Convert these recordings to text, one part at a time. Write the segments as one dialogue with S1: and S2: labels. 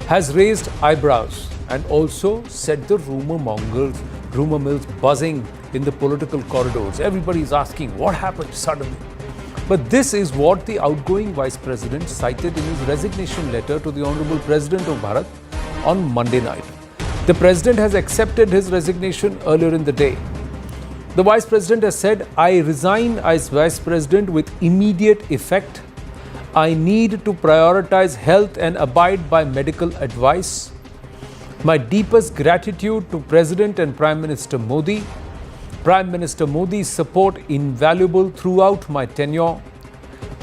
S1: has raised eyebrows and also set the rumor mills buzzing in the political corridors. Everybody is asking what happened suddenly. But this is what the outgoing Vice President cited in his resignation letter to the Honorable President of Bharat on Monday night. The President has accepted his resignation earlier in the day. The Vice President has said, "I resign as Vice President with immediate effect. I need to prioritize health and abide by medical advice. My deepest gratitude to President and Prime Minister Modi. Prime Minister Modi's support invaluable throughout my tenure.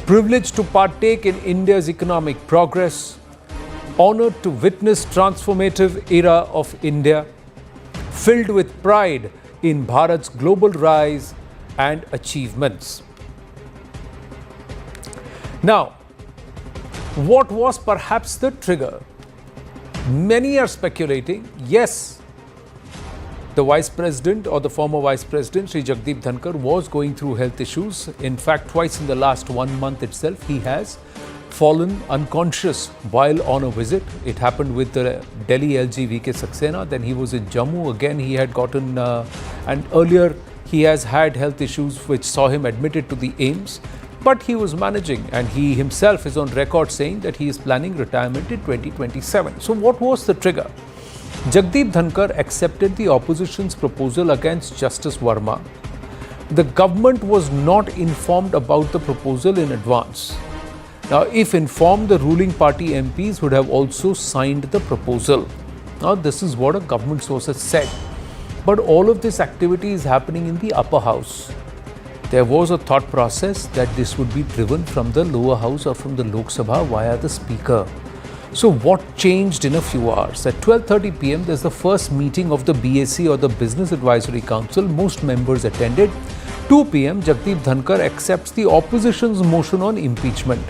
S1: Privileged to partake in India's economic progress. Honored to witness transformative era of India. Filled with pride in Bharat's global rise and achievements." Now, what was perhaps the trigger? Many are speculating, yes, the Vice President or the former Vice President, Shri Jagdeep Dhankhar, was going through health issues. In fact, twice in the last 1 month itself, he has fallen unconscious while on a visit. It happened with the Delhi LG VK Saxena. Then he was in Jammu. Again, he had gotten, and earlier he has had health issues which saw him admitted to the AIIMS. But he was managing, and he himself is on record saying that he is planning retirement in 2027. So what was the trigger? Jagdeep Dhankhar accepted the opposition's proposal against Justice Verma. The government was not informed about the proposal in advance. Now, if informed, the ruling party MPs would have also signed the proposal. Now, this is what a government source has said. But all of this activity is happening in the upper house. There was a thought process that this would be driven from the lower house or from the Lok Sabha via the speaker. So what changed in a few hours? At 12:30 p.m. there's the first meeting of the BAC or the Business Advisory Council. Most members attended. 2 p.m. Jagdeep Dhankhar accepts the opposition's motion on impeachment.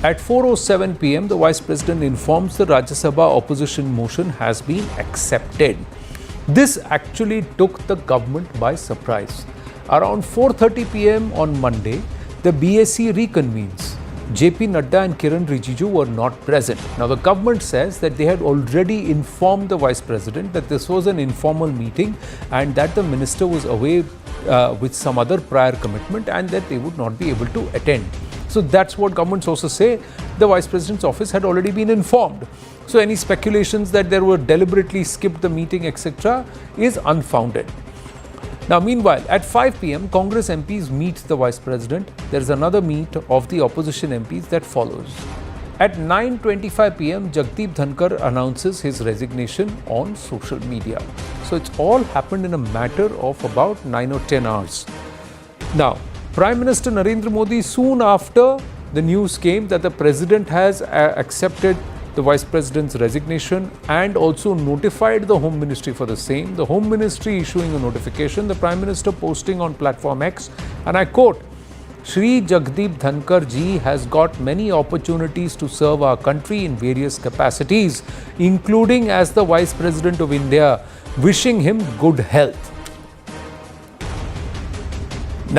S1: At 4:07 p.m. the Vice President informs the Rajya Sabha opposition motion has been accepted. This actually took the government by surprise. Around 4:30 p.m. on Monday, the BAC reconvenes. JP Nadda and Kiran Rijiju were not present. Now, the government says that they had already informed the Vice President that this was an informal meeting and that the minister was away with some other prior commitment and that they would not be able to attend. So that's what government sources say. The Vice President's office had already been informed. So any speculations that there were deliberately skipped the meeting, etc., is unfounded. Now, meanwhile, at 5 p.m., Congress MPs meet the Vice President. There is another meet of the opposition MPs that follows. At 9:25 p.m., Jagdeep Dhankhar announces his resignation on social media. So it's all happened in a matter of about 9 or 10 hours. Now, Prime Minister Narendra Modi, soon after the news came that the President has accepted the Vice President's resignation and also notified the Home Ministry for the same. The Home Ministry issuing a notification, the Prime Minister posting on platform X, and I quote, "Shri Jagdeep Dhankhar ji has got many opportunities to serve our country in various capacities, including as the Vice President of India, wishing him good health."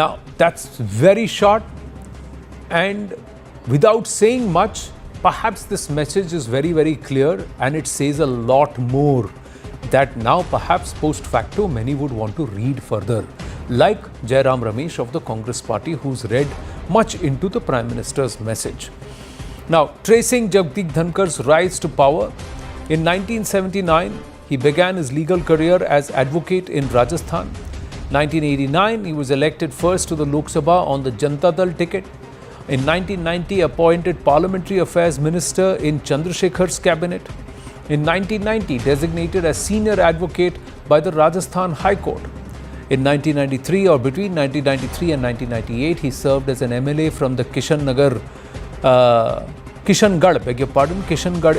S1: Now, that's very short, and without saying much, perhaps this message is very, very clear, and it says a lot more that now perhaps post facto many would want to read further, like Jairam Ramesh of the Congress party, who's read much into the Prime Minister's message. Now, tracing Jagdeep Dhankhar's rise to power, in 1979, he began his legal career as advocate in Rajasthan. 1989, he was elected first to the Lok Sabha on the Janata Dal ticket. In 1990, appointed Parliamentary Affairs Minister in Chandrasekhar's cabinet. In 1990, designated as senior advocate by the Rajasthan High Court. In 1993 or between 1993 and 1998, he served as an MLA from the Kishangarh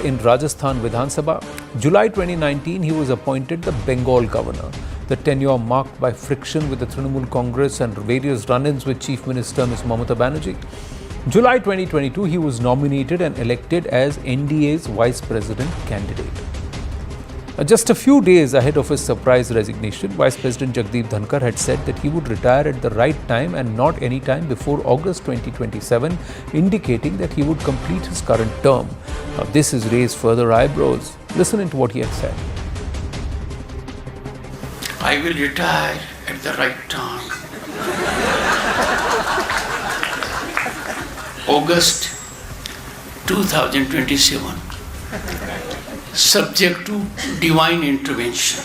S1: in Rajasthan Vidhan Sabha. July 2019, he was appointed the Bengal governor. The tenure marked by friction with the Trinamool Congress and various run-ins with Chief Minister Ms. Mamata Banerjee. July 2022, he was nominated and elected as NDA's Vice President candidate. Just a few days ahead of his surprise resignation, Vice President Jagdeep Dhankhar had said that he would retire at the right time and not any time before August 2027, indicating that he would complete his current term. Now, this has raised further eyebrows. Listen to what he had said.
S2: I will retire at the right time. August 2027. Subject to divine intervention.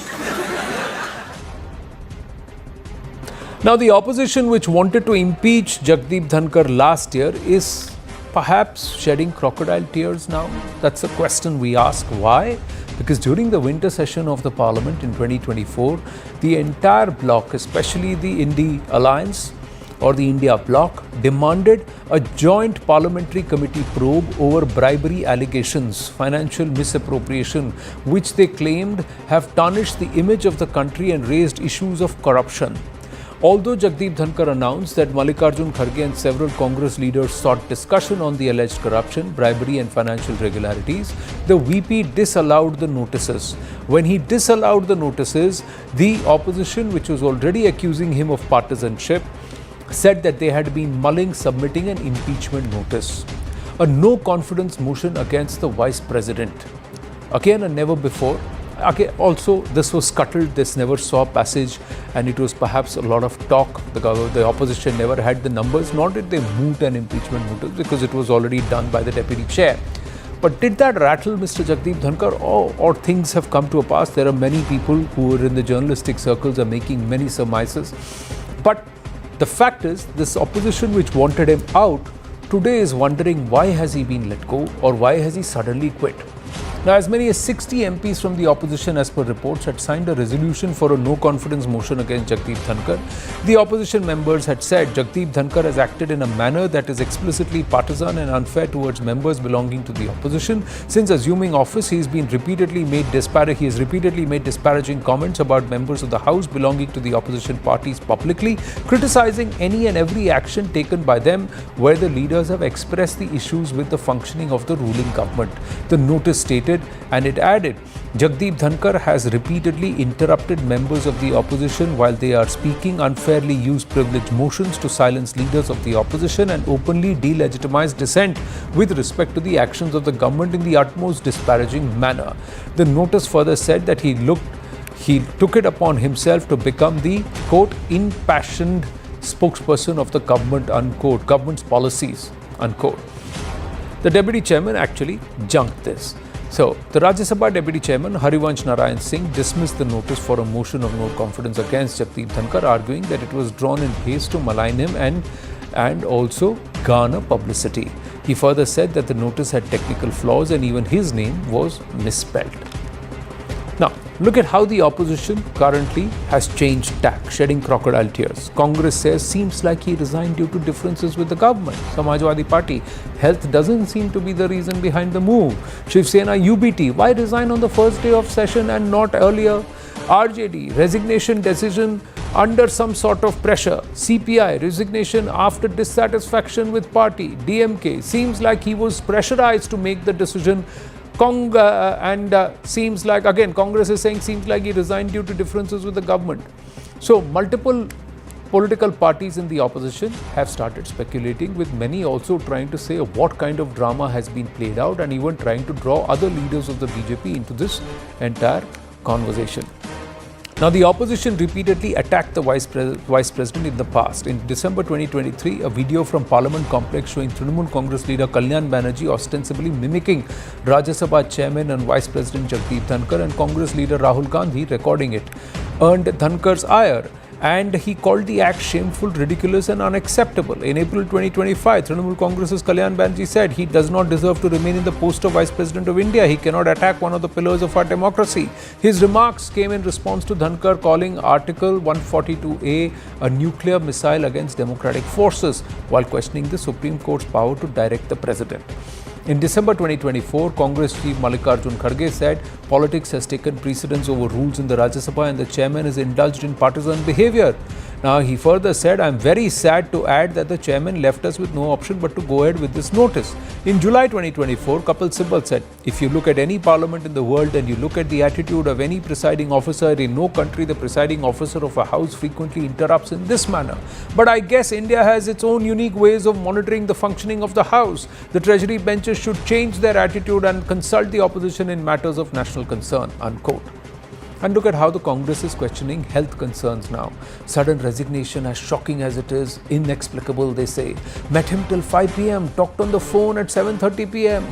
S1: Now, the opposition which wanted to impeach Jagdeep Dhankhar last year is perhaps shedding crocodile tears now. That's a question we ask. Why? Because during the winter session of the Parliament in 2024, the entire bloc, especially the Indie Alliance or the India bloc, demanded a joint parliamentary committee probe over bribery allegations, financial misappropriation, which they claimed have tarnished the image of the country and raised issues of corruption. Although Jagdeep Dhankhar announced that Mallikarjun Kharge and several Congress leaders sought discussion on the alleged corruption, bribery and financial irregularities, the VP disallowed the notices. When he disallowed the notices, the opposition, which was already accusing him of partisanship, said that they had been mulling submitting an impeachment notice. A no-confidence motion against the Vice President. Again, and never before. Okay, also, this was scuttled, this never saw passage, and it was perhaps a lot of talk. The opposition never had the numbers, nor did they moot an impeachment notice because it was already done by the deputy chair. But did that rattle Mr. Jagdeep Dhankhar, or things have come to a pass? There are many people who are in the journalistic circles are making many surmises. But the fact is, this opposition which wanted him out, today is wondering why has he been let go or why has he suddenly quit. Now, as many as 60 MPs from the opposition, as per reports, had signed a resolution for a no-confidence motion against Jagdeep Dhankhar. The opposition members had said Jagdeep Dhankhar has acted in a manner that is explicitly partisan and unfair towards members belonging to the opposition. Since assuming office, he has repeatedly made disparaging comments about members of the House belonging to the opposition parties publicly, criticizing any and every action taken by them where the leaders have expressed the issues with the functioning of the ruling government. The notice stated, and it added, Jagdeep Dhankhar has repeatedly interrupted members of the opposition while they are speaking, unfairly used privilege motions to silence leaders of the opposition, and openly delegitimized dissent with respect to the actions of the government in the utmost disparaging manner. The notice further said that he took it upon himself to become the, quote, impassioned spokesperson of the government, unquote, government's policies, unquote. The deputy chairman actually junked this. So, the Rajya Sabha Deputy Chairman Harivansh Narayan Singh dismissed the notice for a motion of no confidence against Jagdeep Dhankhar, arguing that it was drawn in haste to malign him and also garner publicity. He further said that the notice had technical flaws and even his name was misspelled. Now, look at how the opposition currently has changed tack, shedding crocodile tears. Congress says seems like he resigned due to differences with the government. Samajwadi Party, health doesn't seem to be the reason behind the move. Shiv Sena UBT, why resign on the first day of session and not earlier? RJD, resignation decision under some sort of pressure. CPI, resignation after dissatisfaction with party. DMK, seems like he was pressurized to make the decision. Seems like, again, Congress is saying seems like he resigned due to differences with the government. So, multiple political parties in the opposition have started speculating, with many also trying to say what kind of drama has been played out and even trying to draw other leaders of the BJP into this entire conversation. Now, the opposition repeatedly attacked the Vice President in the past. In December 2023, a video from Parliament complex showing Trinamool Congress leader Kalyan Banerjee ostensibly mimicking Rajya Sabha Chairman and Vice President Jagdeep Dhankhar and Congress leader Rahul Gandhi recording it earned Dhankhar's ire, and he called the act shameful, ridiculous and unacceptable. In April 2025, Trinamool Congress's Kalyan Banerjee said he does not deserve to remain in the post of Vice President of India. He cannot attack one of the pillars of our democracy. His remarks came in response to Dhankhar calling Article 142A a nuclear missile against democratic forces, while questioning the Supreme Court's power to direct the President. In December 2024, Congress Chief Mallikarjun Kharge said politics has taken precedence over rules in the Rajya Sabha and the chairman has indulged in partisan behavior. Now, he further said, "I'm very sad to add that the chairman left us with no option but to go ahead with this notice." In July 2024, Kapil Sibal said, "If you look at any parliament in the world and you look at the attitude of any presiding officer, in no country the presiding officer of a house frequently interrupts in this manner. But I guess India has its own unique ways of monitoring the functioning of the house. The treasury benches should change their attitude and consult the opposition in matters of national concern," unquote. And look at how the Congress is questioning health concerns now. Sudden resignation, as shocking as it is, inexplicable, they say. Met him till 5 p.m, talked on the phone at 7:30 p.m.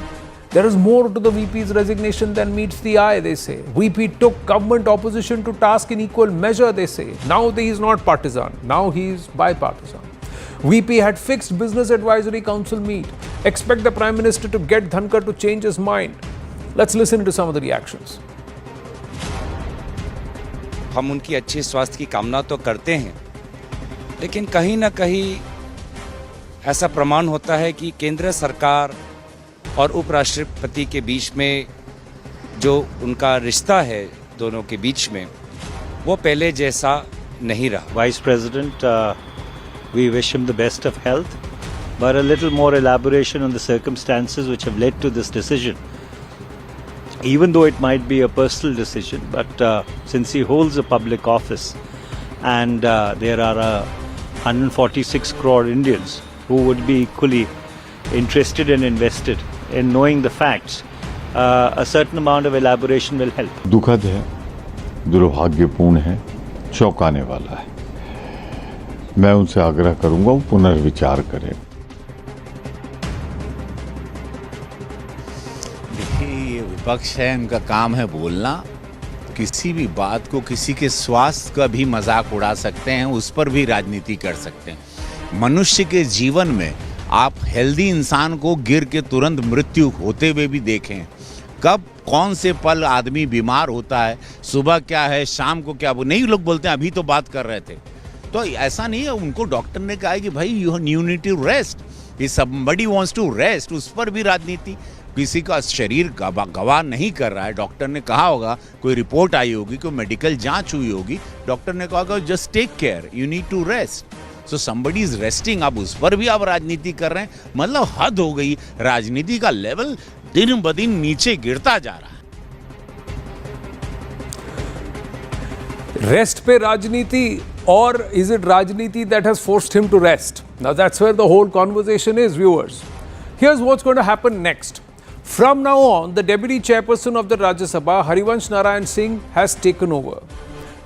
S1: There is more to the VP's resignation than meets the eye, they say. VP took government opposition to task in equal measure, they say. Now he is not partisan. Now he is bipartisan. VP had fixed Business Advisory Council meet. Expect the Prime Minister to get Dhankhar to change his mind. Let's listen to some of the reactions.
S3: हम उनकी अच्छे स्वास्थ्य की कामना तो करते हैं, लेकिन कहीं ना कहीं ऐसा प्रमाण होता है कि केंद्र सरकार और उपराष्ट्रपति के बीच में जो उनका रिश्ता है दोनों के बीच में, वो पहले जैसा नहीं रहा।
S4: Vice President, we wish him the best of health, but a little more elaboration on the circumstances which have led to this decision. Even though it might be a personal decision, but since he holds a public office and there are 146 crore Indians who would be equally interested and invested in knowing the facts, a certain amount of elaboration will help.
S5: दुखद है, दुर्भाग्यपूर्ण है, चौंकाने वाला है। मैं उनसे आग्रह करूंगा वो पुनर्विचार करें।
S6: विपक्ष है, उनका काम है बोलना। किसी भी बात को, किसी के स्वास्थ्य का भी मजाक उड़ा सकते हैं, उस पर भी राजनीति कर सकते हैं। मनुष्य के जीवन में आप हेल्दी इंसान को गिर के तुरंत मृत्यु होते हुए भी देखें। कब कौन से पल आदमी बीमार होता है, सुबह क्या है, शाम को क्या, वो नहीं लोग बोलते हैं अभी तो बात कर रहे थे। तो ऐसा नहीं है, उनको डॉक्टर ने कहा कि भाई you need to rest, if somebody wants to rest, उस पर भी राजनीति। किसी का शरीर गवाह नहीं कर रहा है, डॉक्टर ने कहा होगा, कोई रिपोर्ट आई होगी, कोई मेडिकल जांच हुई होगी, डॉक्टर ने कहा होगा just take care, you need to rest, so somebody is resting. अब उस पर भी आप राजनीति कर रहे हैं, मतलब हद हो गई। राजनीति का लेवल दिन ब दिन नीचे गिरता जा रहा है।
S1: Rest pe Rajniti, or is it Rajniti that has forced him to rest? Now that's where the whole conversation is, viewers. Here's what's going to happen next. From now on, the Deputy Chairperson of the Rajya Sabha, Harivansh Narayan Singh, has taken over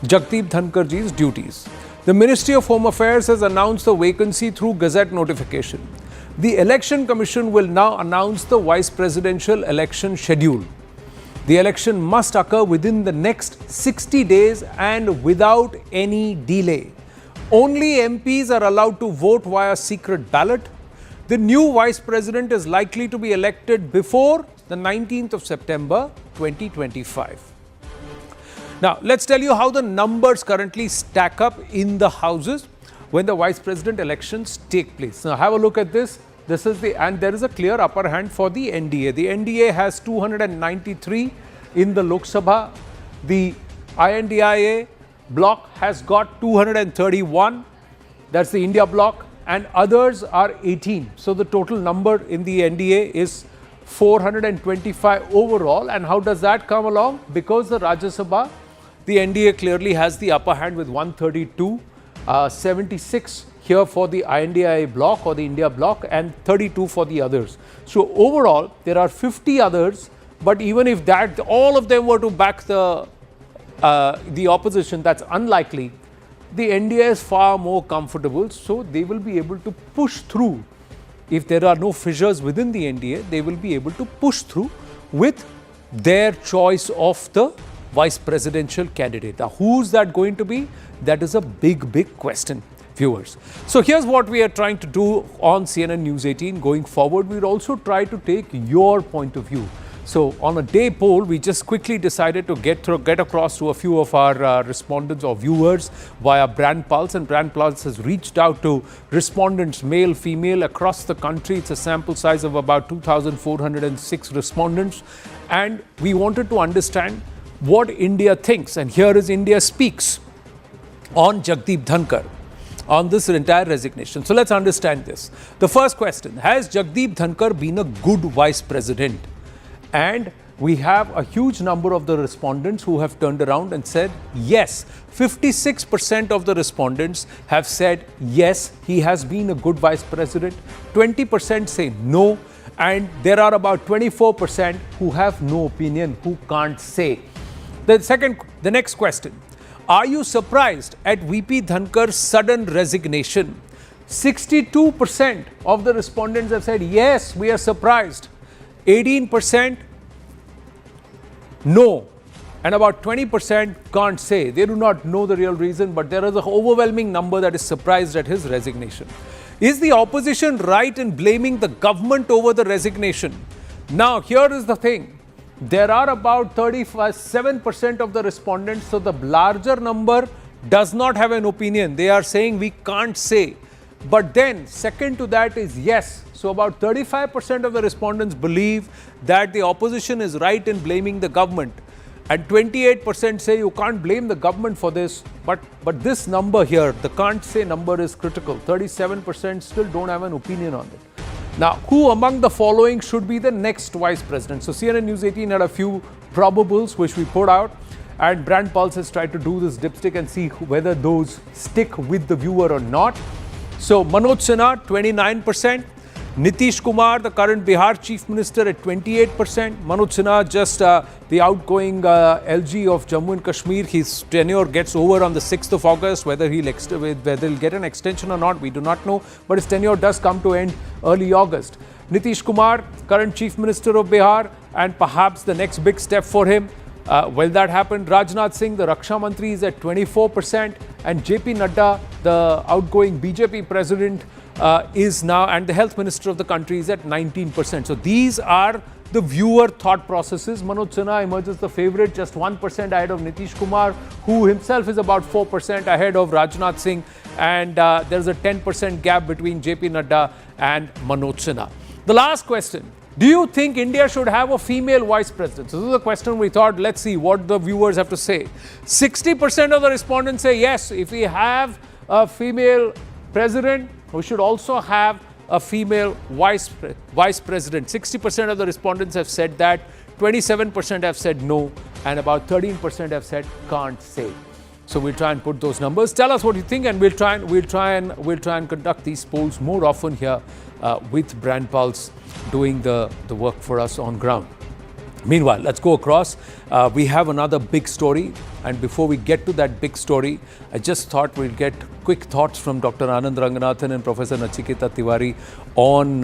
S1: Jagdeep Dhankharji's duties. The Ministry of Home Affairs has announced the vacancy through Gazette notification. The Election Commission will now announce the Vice Presidential election schedule. The election must occur within the next 60 days and without any delay. Only MPs are allowed to vote via secret ballot. The new Vice President is likely to be elected before the 19th of September 2025. Now, let's tell you how the numbers currently stack up in the houses when the Vice President elections take place. Now, have a look at this. This is and there is a clear upper hand for the NDA. The NDA has 293 in the Lok Sabha. The INDIA bloc has got 231. That's the India bloc. And others are 18. So the total number in the NDA is 425 overall. And how does that come along? Because the Rajya Sabha, the NDA clearly has the upper hand with 132, 76 here for the INDIA bloc or the India bloc, and 32 for the others. So overall, there are 50 others. But even if that, all of them were to back the opposition, that's unlikely. The NDA is far more comfortable, so they will be able to push through. If there are no fissures within the NDA, they will be able to push through with their choice of the vice presidential candidate. Now, who's that going to be? That is a big, big question, viewers. So here's what we are trying to do on CNN News 18. Going forward, we'll also try to take your point of view. So on a day poll, we just quickly decided to get across to a few of our respondents or viewers via Brand Pulse, and Brand Pulse has reached out to respondents, male, female, across the country. It's a sample size of about 2,406 respondents, and we wanted to understand what India thinks. And here is India Speaks on Jagdeep Dhankhar. on this entire resignation. So let's understand this. The first question, has Jagdeep Dhankhar been a good vice president? And we have a huge number of the respondents who have turned around and said yes. 56% of the respondents have said yes, he has been a good vice president. 20% say no. And there are about 24% who have no opinion, who can't say. The next question. Are you surprised at VP Dhankhar's sudden resignation? 62% of the respondents have said yes, we are surprised. 18% no, and about 20% can't say. They do not know the real reason, but there is an overwhelming number that is surprised at his resignation. Is the opposition right in blaming the government over the resignation? Now, here is the thing. There are about 37% of the respondents, so the larger number does not have an opinion. They are saying we can't say. But then, second to that is yes. So about 35% of the respondents believe that the opposition is right in blaming the government. And 28% say you can't blame the government for this. But this number here, the can't say number, is critical. 37% still don't have an opinion on it. Now, who among the following should be the next vice president? So CNN News 18 had a few probables which we put out. And Brand Pulse has tried to do this dipstick and see whether those stick with the viewer or not. So Manoj Sinha, 29%. Nitish Kumar, the current Bihar Chief Minister, at 28%. Manoj Sinha, just the outgoing LG of Jammu and Kashmir, his tenure gets over on the 6th of August. Whether he'll get an extension or not, we do not know. But his tenure does come to end early August. Nitish Kumar, current Chief Minister of Bihar, and perhaps the next big step for him. Will that happen? Rajnath Singh, the Raksha Mantri, is at 24%. And JP Nadda, the outgoing BJP president, is now, and the health minister of the country, is at 19%. So these are the viewer thought processes. Manoj Sinha emerges the favorite, just 1% ahead of Nitish Kumar, who himself is about 4% ahead of Rajnath Singh. And there's a 10% gap between JP Nadda and Manoj Sinha. The last question. Do you think India should have a female vice president? So this is a question we thought, let's see what the viewers have to say. 60% of the respondents say yes, if we have a female president, we should also have a female vice president. 60% of the respondents have said that, 27% have said no, and about 13% have said can't say. So we'll try and put those numbers. Tell us what you think, and we'll try and conduct these polls more often here with Brand Pulse doing the work for us on ground. Meanwhile, let's go across. We have another big story, and before we get to that big story, I just thought we'll get quick thoughts from Dr. Anand Ranganathan and Professor Nachiketa Tiwari on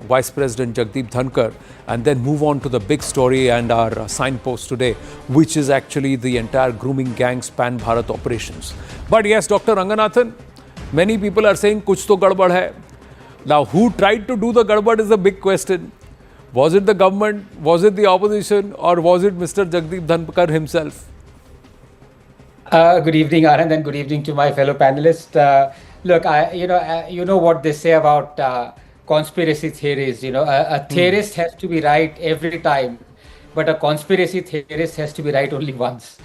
S1: Vice President Jagdeep Dhankhar, and then move on to the big story and our signpost today, which is actually the entire grooming gang's Pan Bharat operations. But yes, Dr. Ranganathan, many people are saying kuch to gadbad hai. Now, who tried to do the gadbad is a big question. Was it the government, was it the opposition, or was it Mr. Jagdeep Dhankhar himself?
S7: Good evening, Anand, and good evening to my fellow panelists. Look, you know what they say about conspiracy theories. You know, a theorist has to be right every time, but a conspiracy theorist has to be right only once.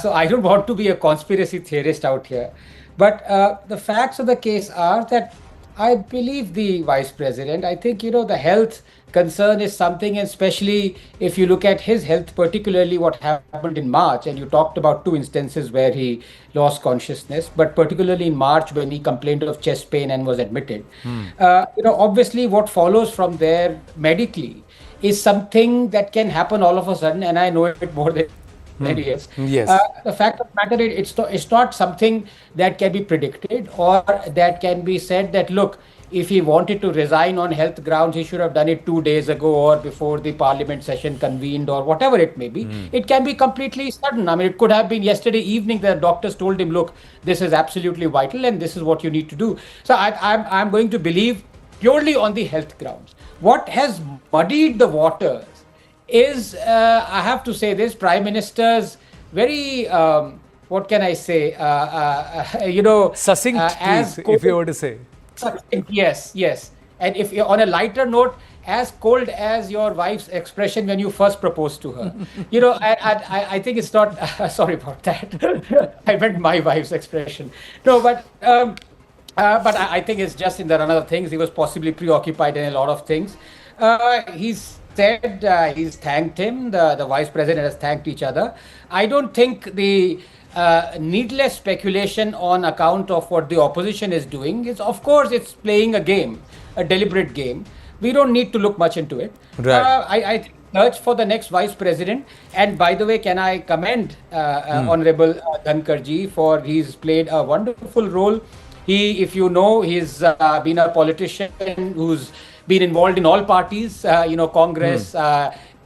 S7: So I don't want to be a conspiracy theorist out here. But the facts of the case are that I believe the vice president. I think, you know, the health concern is something, especially if you look at his health, particularly what happened in March, and you talked about two instances where he lost consciousness, but particularly in March when he complained of chest pain and was admitted. You know, obviously what follows from there medically is something that can happen all of a sudden, and I know it more than years.
S1: Yes.
S7: The fact of the matter is, it's not something that can be predicted, or that can be said that, look, if he wanted to resign on health grounds, he should have done it 2 days ago or before the parliament session convened, or whatever it may be. It can be completely sudden. I mean, it could have been yesterday evening the doctors told him, look, this is absolutely vital and this is what you need to do. So I'm going to believe purely on the health grounds. What has muddied the waters is, I have to say this, Prime Minister's very, what can I say, you know,
S1: Succinct, please, if you were to say.
S7: Yes. And if you're on a lighter note, as cold as your wife's expression when you first proposed to her. You know, I think it's not, sorry about that. I meant my wife's expression. No, but But I think it's just in the run of things. He was possibly preoccupied in a lot of things. He's said he's thanked him. The vice president has thanked each other. I don't think the needless speculation on account of what the opposition is doing is, of course, it's playing a game, a deliberate game. We don't need to look much into it.
S1: Right.
S7: I think search for the next vice president. And by the way, can I commend Honorable Dhankhar ji for he's played a wonderful role. He, if you know, he's been a politician who's been involved in all parties. Congress.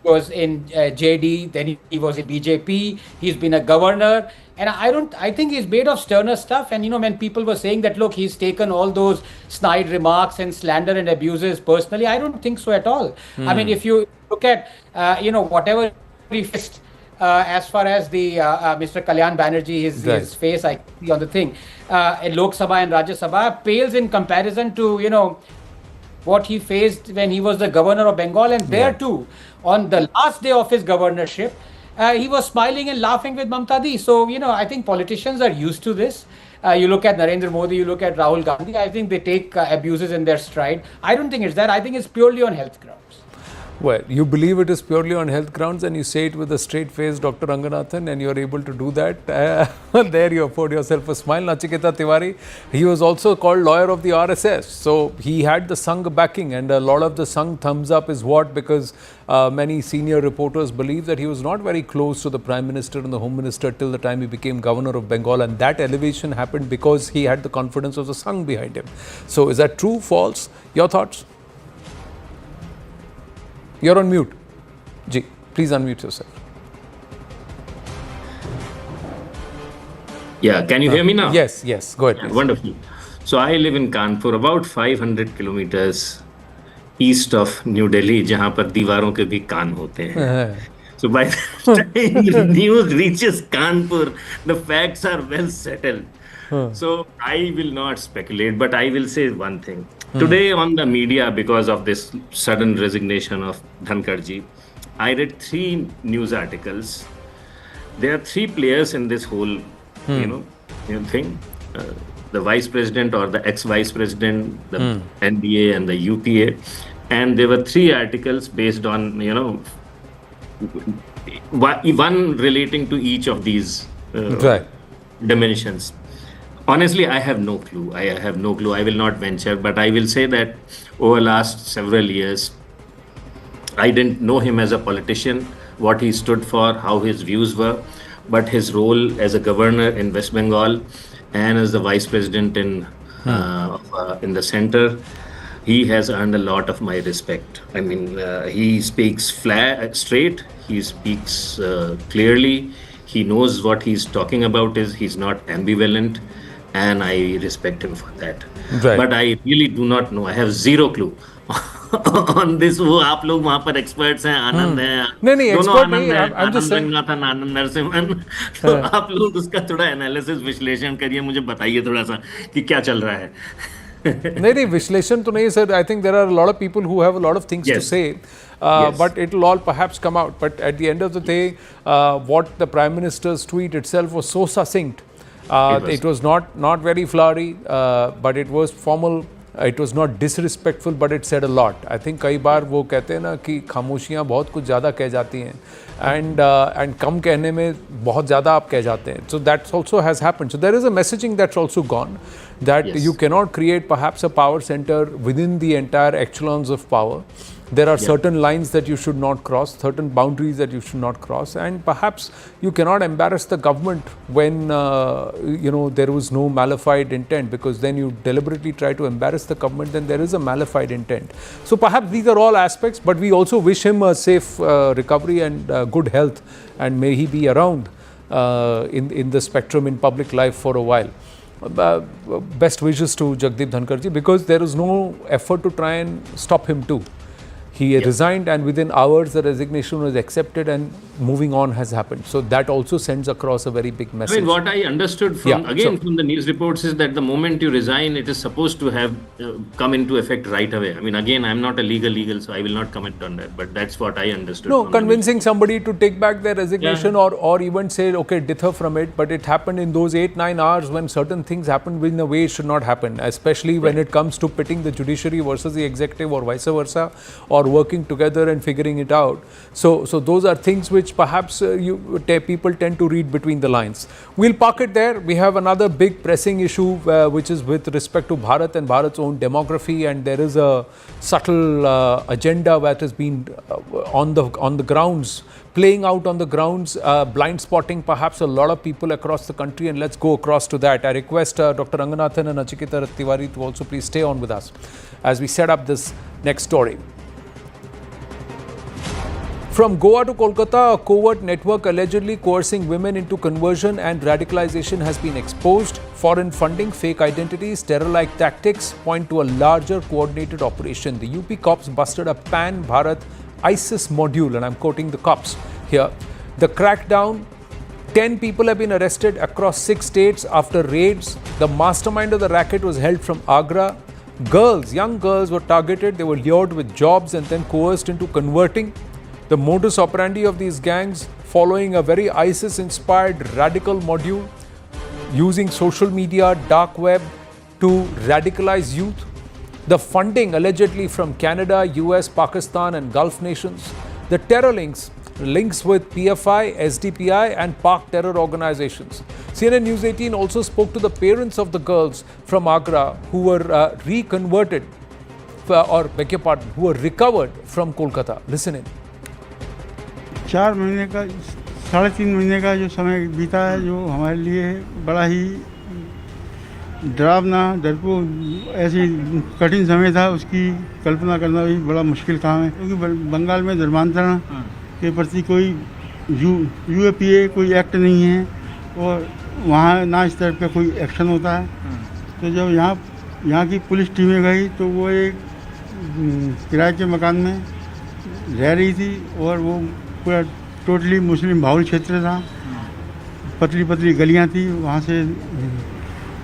S7: Was in JD, then he was in BJP. He's been a governor, and I think he's made of sterner stuff. And when people were saying that, look, he's taken all those snide remarks and slander and abuses personally, I don't think so at all. I mean, if you look at whatever he faced, as far as the Mr. Kalyan Banerjee, his face I see on the thing in Lok Sabha and Rajya Sabha pales in comparison to what he faced when he was the governor of Bengal, and there too, on the last day of his governorship, he was smiling and laughing with Mamta Di. So, I think politicians are used to this. You look at Narendra Modi, you look at Rahul Gandhi, I think they take abuses in their stride. I don't think it's that. I think it's purely on health grounds.
S1: Well, you believe it is purely on health grounds and you say it with a straight face, Dr. Ranganathan, and you are able to do that. There you afford yourself a smile. Nachiketa Tiwari, he was also called lawyer of the RSS. So he had the Sangh backing, and a lot of the Sangh thumbs up is what? Because many senior reporters believe that he was not very close to the Prime Minister and the Home Minister till the time he became Governor of Bengal, and that elevation happened because he had the confidence of the Sangh behind him. So is that true, false? Your thoughts? You're on mute. Ji, please unmute yourself.
S8: Yeah, can you hear me now?
S1: Yes, go ahead.
S8: Yeah, wonderful. So I live in Kanpur, about 500 kilometers east of New Delhi, जहाँ पर दीवारों के भी कान होते हैं. So by the time the news reaches Kanpur, the facts are well settled. So I will not speculate, but I will say one thing. Today on the media, because of this sudden resignation of Dhankhar ji, I read 3 news articles. There are 3 players in this whole, thing. The vice president or the ex-vice president, the NDA and the UPA. And there were 3 articles based on, one relating to each of these dimensions. Honestly, I have no clue. I will not venture, but I will say that over the last several years, I didn't know him as a politician, what he stood for, how his views were, but his role as a governor in West Bengal and as the vice president in the center, he has earned a lot of my respect. I mean, he speaks straight, he speaks clearly, he knows what he's talking about, he's not ambivalent. And I respect him for that. Right. But I really do not know. I have zero clue on this. वो आप लोग वहाँ पर experts हैं, आनंद हैं.
S1: नहीं expert नहीं. I'm just saying.
S8: आनंद नरसिम्हन. तो आप लोग उसका थोड़ा analysis विश्लेषण करिए, मुझे बताइए थोड़ा सा कि क्या चल रहा है.
S1: नहीं विश्लेषण तो नहीं sir. I think there are a lot of people who have a lot of things to say. But it will all perhaps come out. But at the end of the day, what the Prime Minister's tweet itself was so succinct. It was not very flowery, but it was formal. It was not disrespectful, but it said a lot. I think कई बार वो कहते हैं ना कि खामोशियाँ बहुत कुछ ज़्यादा कह जाती हैं, and कम कहने में बहुत ज़्यादा आप कह जाते हैं. So that also has happened. So there is a messaging that's also gone, that you cannot create perhaps a power center within the entire echelons of power. There are certain lines that you should not cross, certain boundaries that you should not cross, and perhaps you cannot embarrass the government when there was no malified intent, because then you deliberately try to embarrass the government, then there is a malified intent. So perhaps these are all aspects, but we also wish him a safe recovery and good health, and may he be around in the spectrum in public life for a while. Best wishes to Jagdeep Dhankhar ji, because there is no effort to try and stop him too. He resigned, and within hours the resignation was accepted and moving on has happened. So that also sends across a very big message.
S8: I mean, what I understood from from the news reports is that the moment you resign, it is supposed to have come into effect right away. I mean, again, I'm not a legal, so I will not comment on that. But that's what I understood.
S1: No, convincing somebody to take back their resignation or even say, okay, dither from it. But it happened in those 8-9 hours when certain things happened in a way it should not happen, especially when it comes to pitting the judiciary versus the executive or vice versa, or working together and figuring it out. So those are things which perhaps people tend to read between the lines. We'll park it there. We have another big pressing issue which is with respect to Bharat and Bharat's own demography, and there is a subtle agenda that has been on the grounds, playing out on the grounds, blind spotting perhaps a lot of people across the country, and let's go across to that. I request Dr. Ranganathan and Nachiketa Tiwari to also please stay on with us as we set up this next story. From Goa to Kolkata, a covert network allegedly coercing women into conversion and radicalization has been exposed. Foreign funding, fake identities, terror-like tactics point to a larger coordinated operation. The UP cops busted a pan-Bharat ISIS module, and I'm quoting the cops here. The crackdown, 10 people have been arrested across 6 states after raids. The mastermind of the racket was held from Agra. Girls, young girls were targeted. They were lured with jobs and then coerced into converting. The modus operandi of these gangs, following a very ISIS-inspired radical module, using social media, dark web to radicalize youth. The funding allegedly from Canada, US, Pakistan and Gulf nations. The terror links with PFI, SDPI and Pak terror organizations. CNN News 18 also spoke to the parents of the girls from Agra who were reconverted, who were recovered from Kolkata. Listen in.
S9: 4 महीने का 3.5 महीने का जो समय बीता है, जो हमारे लिए बड़ा ही डरावना, डरपोक, ऐसी कठिन समय था, उसकी कल्पना करना भी बड़ा मुश्किल काम है, क्योंकि बंगाल में धर्मांतरण के प्रति कोई यूएपीए कोई एक्ट नहीं है और वहाँ ना इस तरह का कोई एक्शन होता है। तो जब यहाँ की पुलिस टीमें गई तो वो एक किराए के मकान में रह रही थी और वो पूरा टोटली मुस्लिम बाहुल क्षेत्र था, पतली पतली गलियाँ थी,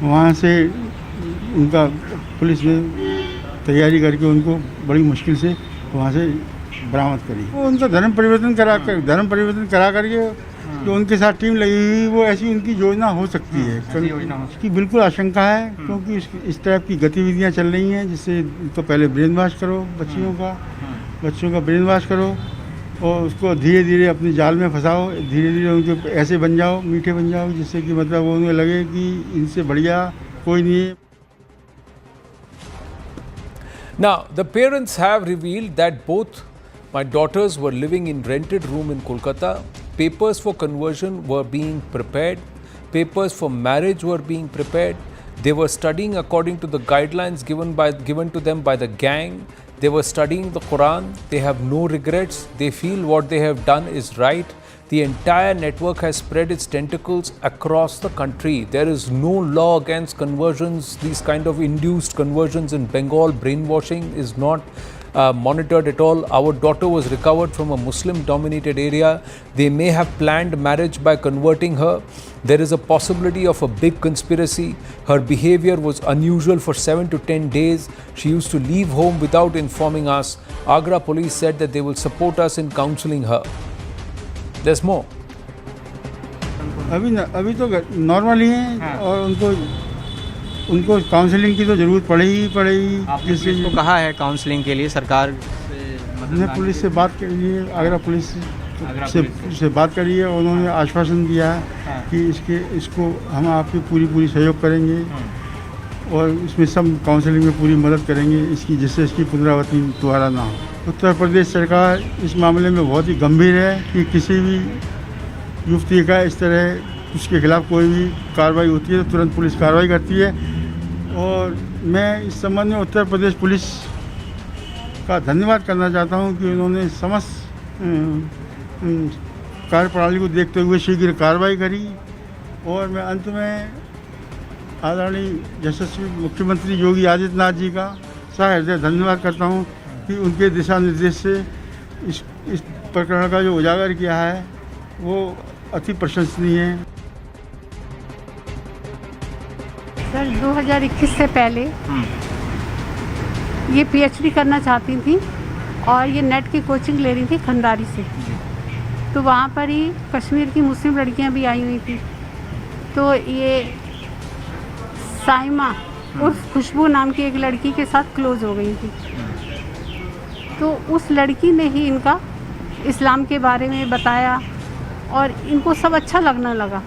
S9: वहाँ से उनका पुलिस ने तैयारी करके उनको बड़ी मुश्किल से वहाँ से बरामद करी। वो उनका धर्म परिवर्तन करा करके जो उनके साथ टीम लगी हुई, वो ऐसी उनकी योजना हो सकती है, इसकी बिल्कुल आशंका है, क्योंकि इस टाइप की गतिविधियाँ चल रही हैं जिससे उनको पहले ब्रेन वॉश करो, बच्चों का ब्रेन वॉश करो और उसको धीरे धीरे अपने जाल में फंसाओ, धीरे धीरे उनके ऐसे बन जाओ, मीठे बन जाओ, जिससे कि मतलब वो उन्हें लगे कि इनसे बढ़िया कोई नहीं है।
S1: Now, the parents have revealed that both my daughters were living in rented room in Kolkata. Papers for conversion were being prepared. Papers for marriage were being prepared. They were studying according to the guidelines given to them by the gang. They were studying the Quran. They have no regrets. They feel what they have done is right. The entire network has spread its tentacles across the country. There is no law against conversions. These kind of induced conversions in Bengal, brainwashing is not monitored at all. Our daughter was recovered from a Muslim-dominated area. They may have planned marriage by converting her. There is a possibility of a big conspiracy. Her behavior was unusual for 7 to 10 days. She used to leave home without informing us. Agra police said that they will support us in counseling her. There's more.
S9: अभी तो normal ही है और उनको counselling की तो जरूरत पड़ेगी।
S10: आपने किसको कहा है काउंसलिंग के लिए? सरकार
S9: ने पुलिस से बात करी है, आगरा पुलिस से बात करी है, उन्होंने आश्वासन दिया है कि इसको हम आपकी पूरी सहयोग करेंगे और इसमें सब काउंसलिंग में पूरी मदद करेंगे जिससे इसकी पुनरावृत्ति दोबारा ना हो। उत्तर प्रदेश सरकार इस मामले में बहुत ही गंभीर है कि किसी भी युवती का इस तरह उसके खिलाफ कोई भी कार्रवाई होती है तो तुरंत पुलिस कार्रवाई करती है। और मैं इस संबंध में उत्तर प्रदेश पुलिस का धन्यवाद करना चाहता हूं कि उन्होंने समस्त कार्यप्रणाली को देखते हुए शीघ्र कार्रवाई करी। और मैं अंत में आदरणीय यशस्वी मुख्यमंत्री योगी आदित्यनाथ जी का सहृदय धन्यवाद करता हूं कि उनके दिशा निर्देश से इस प्रकरण का जो उजागर किया है वो अति प्रशंसनीय है।
S11: सर 2021 से पहले ये पीएचडी करना चाहती थी और ये नेट की कोचिंग ले रही थी खंडारी से। तो वहाँ पर ही कश्मीर की मुस्लिम लड़कियाँ भी आई हुई थी। तो ये साइमा उर्फ खुशबू नाम की एक लड़की के साथ क्लोज हो गई थी। तो उस लड़की ने ही इनका इस्लाम के बारे में बताया और इनको सब अच्छा लगने लगा।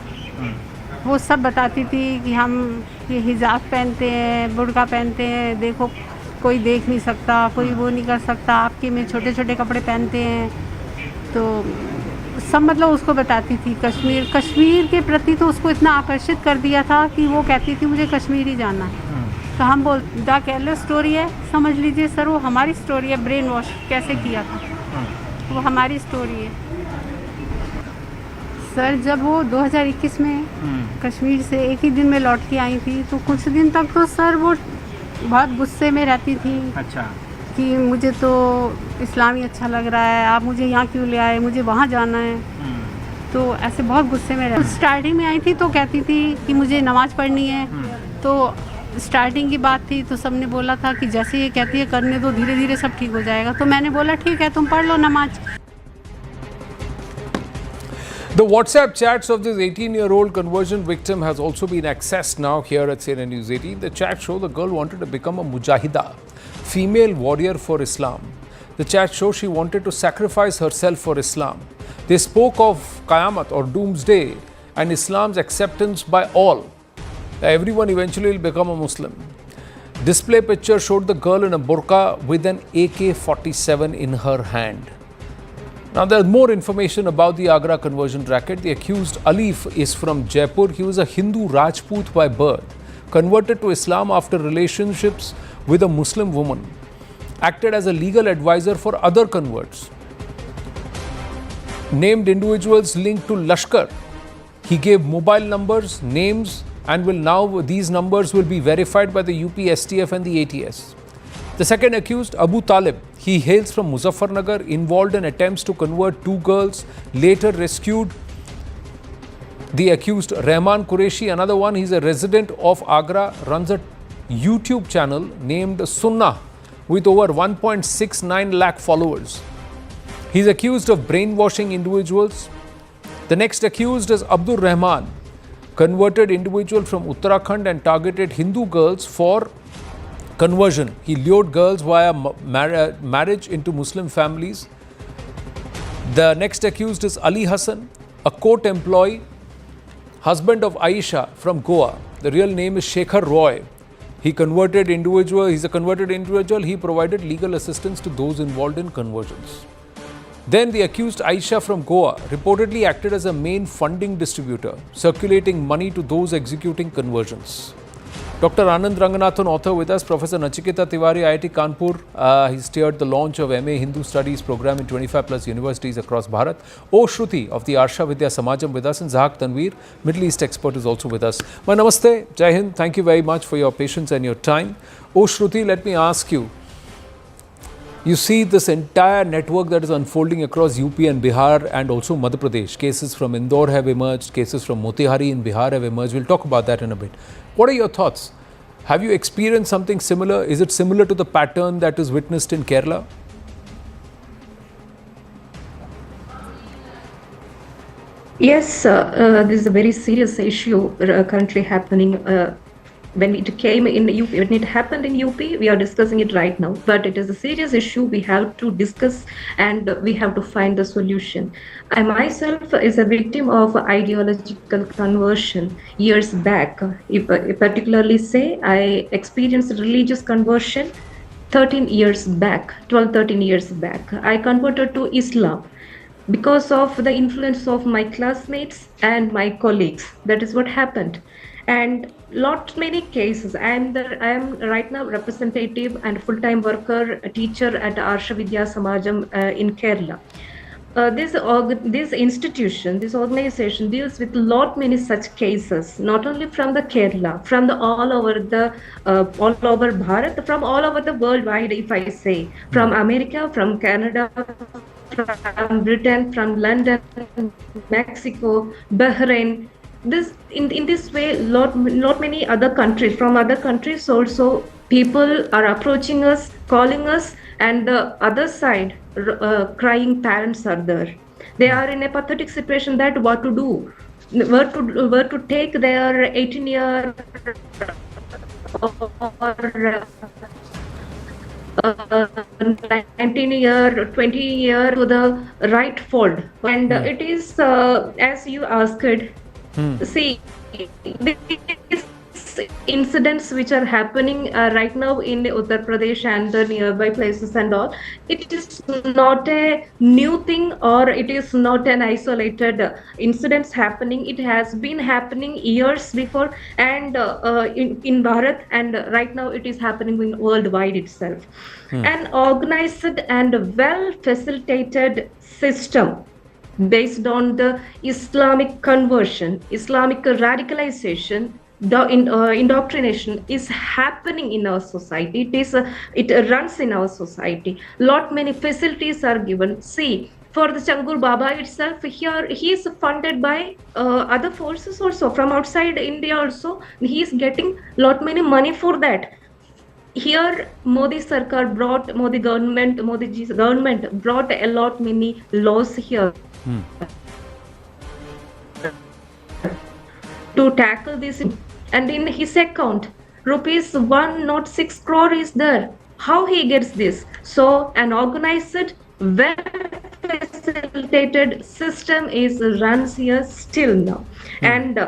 S11: वो सब बताती थी कि हम ये हिजाब पहनते हैं, बुर्का पहनते हैं, देखो कोई देख नहीं सकता, कोई वो नहीं कर सकता, आपके में छोटे छोटे कपड़े पहनते हैं। तो सब मतलब उसको बताती थी कश्मीर के प्रति। तो उसको इतना आकर्षित कर दिया था कि वो कहती थी मुझे कश्मीर ही जाना है। तो हम द केरला स्टोरी है, समझ लीजिए सर वो हमारी स्टोरी है। ब्रेन वॉश कैसे किया था वो हमारी स्टोरी है सर। जब वो 2021 में कश्मीर से एक ही दिन में लौट के आई थी तो कुछ दिन तक तो सर वो बहुत गुस्से में रहती थी।
S10: अच्छा।
S11: कि मुझे तो इस्लाम ही अच्छा लग रहा है, आप मुझे यहाँ क्यों ले आए, मुझे वहाँ जाना है। तो ऐसे बहुत गुस्से में रहती। स्टार्टिंग में आई थी तो कहती थी कि मुझे नमाज़ पढ़नी है। तो स्टार्टिंग की बात थी तो सबने बोला था कि जैसे ये कहती है करने दो, धीरे धीरे सब ठीक हो जाएगा। तो मैंने बोला ठीक है तुम पढ़ लो नमाज।
S1: The WhatsApp chats of this 18-year-old conversion victim has also been accessed now here at CNN News 18. The chat show the girl wanted to become a mujahida, female warrior for Islam. The chat show she wanted to sacrifice herself for Islam. They spoke of Qayamat or Doomsday and Islam's acceptance by all. Everyone eventually will become a Muslim. Display picture showed the girl in a burqa with an AK-47 in her hand. Now there's more information about the Agra conversion racket. The accused Alif is from Jaipur. He was a Hindu Rajput by birth, converted to Islam after relationships with a Muslim woman, acted as a legal advisor for other converts, named individuals linked to Lashkar. He gave mobile numbers, names, and these numbers will be verified by the UP STF and the ATS. The second accused, Abu Talib, he hails from Muzaffarnagar, involved in attempts to convert two girls, later rescued the accused Rehman Qureshi, another one, he's a resident of Agra, runs a YouTube channel named Sunnah with over 1.69 lakh followers. He's accused of brainwashing individuals. The next accused is Abdul Rahman, converted individual from Uttarakhand and targeted Hindu girls for conversion. He lured girls via marriage into Muslim families. The next accused is Ali Hassan, a court employee, husband of Aisha from Goa. The real name is Shekhar Roy. He's a converted individual. He provided legal assistance to those involved in conversions. Then the accused Aisha from Goa reportedly acted as a main funding distributor, circulating money to those executing conversions. Dr. Anand Ranganathan, author with us, Professor Nachiketa Tiwari, IIT Kanpur. He steered the launch of MA Hindu Studies program in 25 plus universities across Bharat. O. Shruti of the Arsha Vidya Samajam with us, and Zahak Tanveer, Middle East expert, is also with us. My namaste, Jai Hind, thank you very much for your patience and your time. O. Shruti, let me ask you, you see this entire network that is unfolding across UP and Bihar and also Madhya Pradesh. Cases from Indore have emerged, cases from Motihari in Bihar have emerged. We'll talk about that in a bit. What are your thoughts? Have you experienced something similar? Is it similar to the pattern that is witnessed in Kerala?
S12: Yes, this is a very serious issue currently happening. When it came in UP, when it happened in UP, we are discussing it right now. But it is a serious issue we have to discuss and we have to find the solution. I myself is a victim of ideological conversion years back. If particularly say, I experienced religious conversion 13 years back, 13 years back. I converted to Islam because of the influence of my classmates and my colleagues. That is what happened. And many cases. I am right now representative and full-time worker, a teacher at Arsha Vidya Samajam in Kerala. this institution, this organization deals with lot many such cases, not only from the Kerala, from the all over Bharat, from all over the worldwide. If I say from America, from Canada, from Britain, from London, Mexico, Bahrain. This in this way, lot many other countries, from other countries also, people are approaching us, calling us, and the other side, crying parents are there. They are in a pathetic situation that what to do, where to take their 18-year or 19-year, 20-year to the right fold. And it is, as you asked, see, these incidents which are happening right now in Uttar Pradesh and the nearby places and all, it is not a new thing, or it is not an isolated incidents happening. It has been happening years before, and in Bharat, and right now it is happening in worldwide itself. An organized and well facilitated system based on the Islamic conversion, Islamic radicalization, indoctrination is happening in our society. It runs in our society. Lot many facilities are given. See, for the Chhangur Baba itself, here he is funded by other forces also from outside India. Also, he is getting lot many money for that. Here, Modi government brought a lot many laws here to tackle this. And in his account, rupees 106 crore is there. How he gets this? So an organized, well facilitated system is runs here still now. And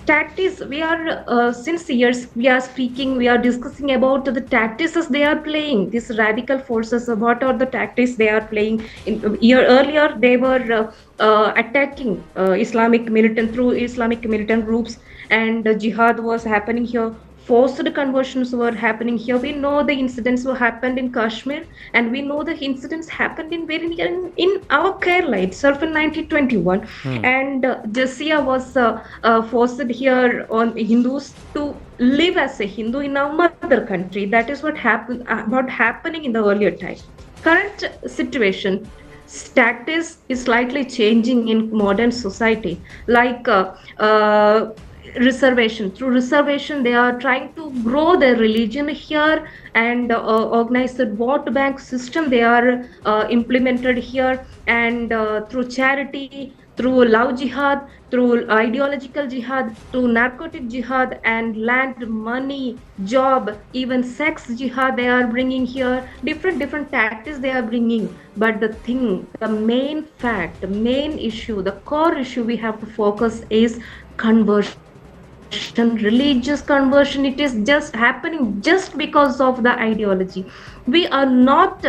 S12: tactics, we are since years we are speaking, we are discussing about the tactics they are playing. These radical forces, what are the tactics they are playing? Earlier they were attacking Islamic militant groups, and jihad was happening here. Forced conversions were happening here. We know the incidents were happened in Kashmir, and we know the incidents happened in our Kerala itself in 1921. And Jizya was forced here on Hindus to live as a Hindu in our mother country. That is what happening in the earlier time. Current situation, status is slightly changing in modern society. Like reservation. Through reservation, they are trying to grow their religion here, and organize the vote bank system they are implemented here, and through charity, through love jihad, through ideological jihad, through narcotic jihad, and land, money, job, even sex jihad they are bringing here. Different tactics they are bringing. But the main fact, the main issue, the core issue we have to focus is conversion. Religious conversion. It is just happening just because of the ideology. We are not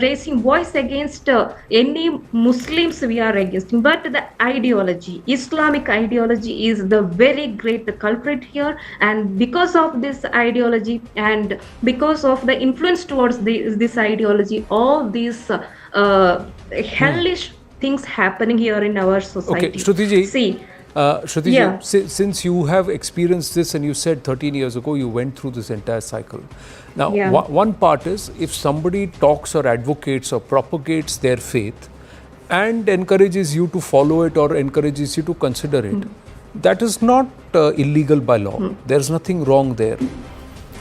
S12: raising voice against any Muslims we are against, but the ideology, Islamic ideology, is the very great culprit here. And because of this ideology, and because of the influence towards this ideology, all these hellish things happening here in our society.
S1: Okay, Shruti ji.
S12: See,
S1: Shruti ji, since you have experienced this, and you said 13 years ago you went through this entire cycle. Now, one part is, if somebody talks or advocates or propagates their faith and encourages you to follow it or encourages you to consider it, that is not illegal by law. There's nothing wrong there.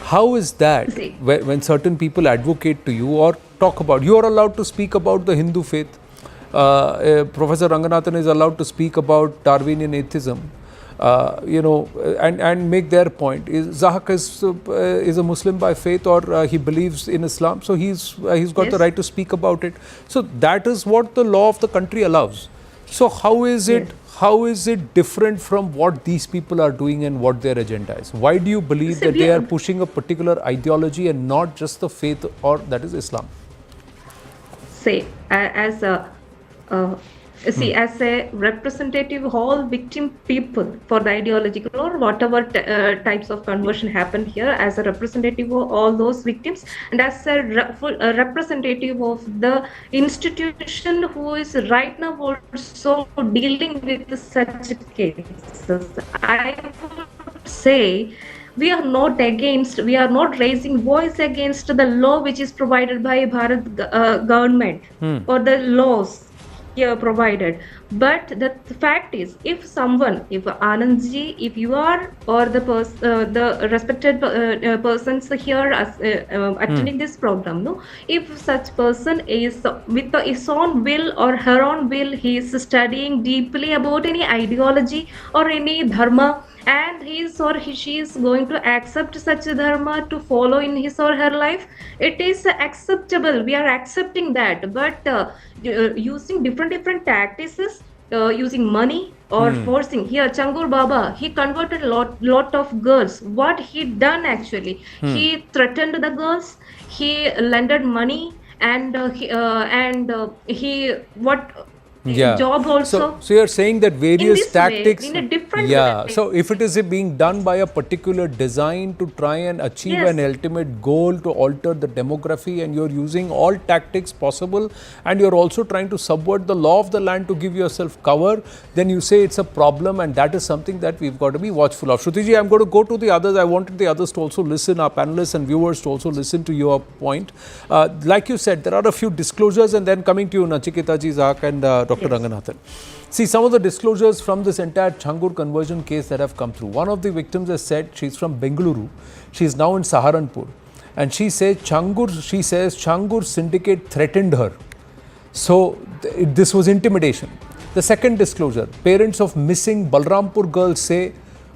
S1: How is that when certain people advocate to you or talk about, you are allowed to speak about the Hindu faith? Professor Ranganathan is allowed to speak about Darwinian atheism, and make their point. Zahak is a Muslim by faith, or he believes in Islam, so he's got the right to speak about it. So that is what the law of the country allows. So how is it different from what these people are doing and what their agenda is? Why do you believe that they are pushing a particular ideology and not just the faith, or that is Islam?
S12: Say, as see, as a representative of all victim people for the ideological or whatever types of conversion happened here, as a representative of all those victims, and as a representative of the institution who is right now also dealing with such cases, I would say we are not raising voice against the law which is provided by Bharat government or the laws here provided. But the fact is, if Anandji, if you are, or the respected persons here attending this program, no, if such person is with his own will or her own will, he is studying deeply about any ideology or any dharma, and she is going to accept such dharma to follow in his or her life, it is acceptable. We are accepting that. But using different tactics, using money or forcing. Here, Chhangur Baba, he converted a lot of girls. What he done actually? He threatened the girls. He lended money, and job also.
S1: So you're saying that various tactics,
S12: way, in a different way.
S1: So if it is being done by a particular design to try and achieve an ultimate goal to alter the demography, and you're using all tactics possible, and you're also trying to subvert the law of the land to give yourself cover, then you say it's a problem, and that is something that we've got to be watchful of. Shrutiji, I'm going to go to the others. I wanted the others to also listen, our panelists and viewers to also listen to your point. Like you said, there are a few disclosures, and then coming to you, Nachiketa ji, Zak and Dr. Ranganathan. See, some of the disclosures from this entire Chhangur conversion case that have come through. One of the victims has said she's from Bengaluru. She's now in Saharanpur. And she says Chhangur syndicate threatened her. So this was intimidation. The second disclosure, parents of missing Balrampur girls say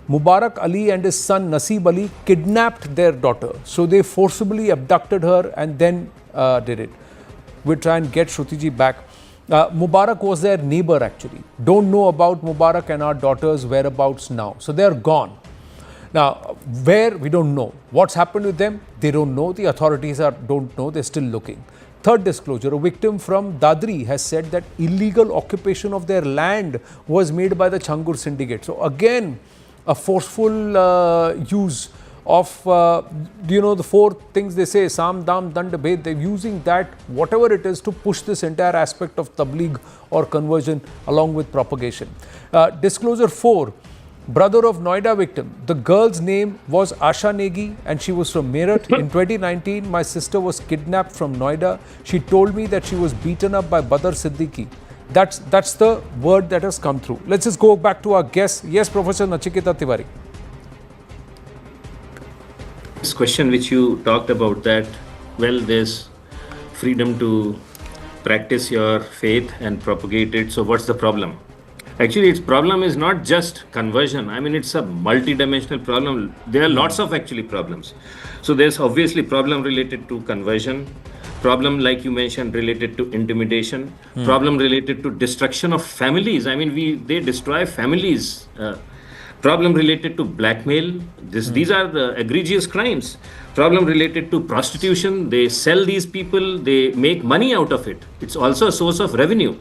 S1: Mubarak Ali and his son Naseeb Ali kidnapped their daughter. So they forcibly abducted her and then did it. We'll try and get Shrutiji back. Mubarak was their neighbor actually. Don't know about Mubarak and our daughter's whereabouts now. So they are gone. Now, where? We don't know. What's happened with them? They don't know. The authorities don't know. They're still looking. Third disclosure, a victim from Dadri has said that illegal occupation of their land was made by the Chhangur syndicate. So again, a forceful use of, the four things they say, Sam, Dam, Dand, Bhed. They're using that, whatever it is, to push this entire aspect of tabligh or conversion along with propagation. Disclosure 4, brother of Noida victim. The girl's name was Asha Negi and she was from Meerut. In 2019, my sister was kidnapped from Noida. She told me that she was beaten up by Badr Siddiqui. That's the word that has come through. Let's just go back to our guest. Yes, Professor Nachiketa Tiwari.
S8: This question which you talked about, that, well, there's freedom to practice your faith and propagate it. So what's the problem? Actually, its problem is not just conversion. I mean, it's a multi-dimensional problem. There are lots of actually problems. So there's obviously problem related to conversion, problem like you mentioned related to intimidation, problem related to destruction of families. I mean, they destroy families. Problem related to blackmail. These are the egregious crimes. Problem related to prostitution. They sell these people. They make money out of it. It's also a source of revenue.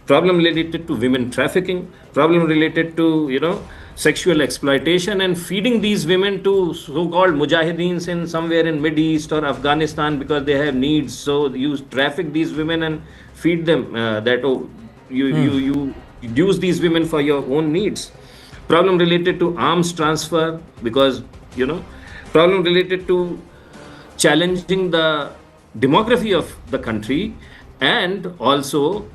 S8: Problem related to women trafficking. Problem related to, sexual exploitation and feeding these women to so-called mujahideens in somewhere in Mid East or Afghanistan because they have needs. So you traffic these women and feed them. You use these women for your own needs. Problem related to arms transfer because, problem related to challenging the demography of the country and also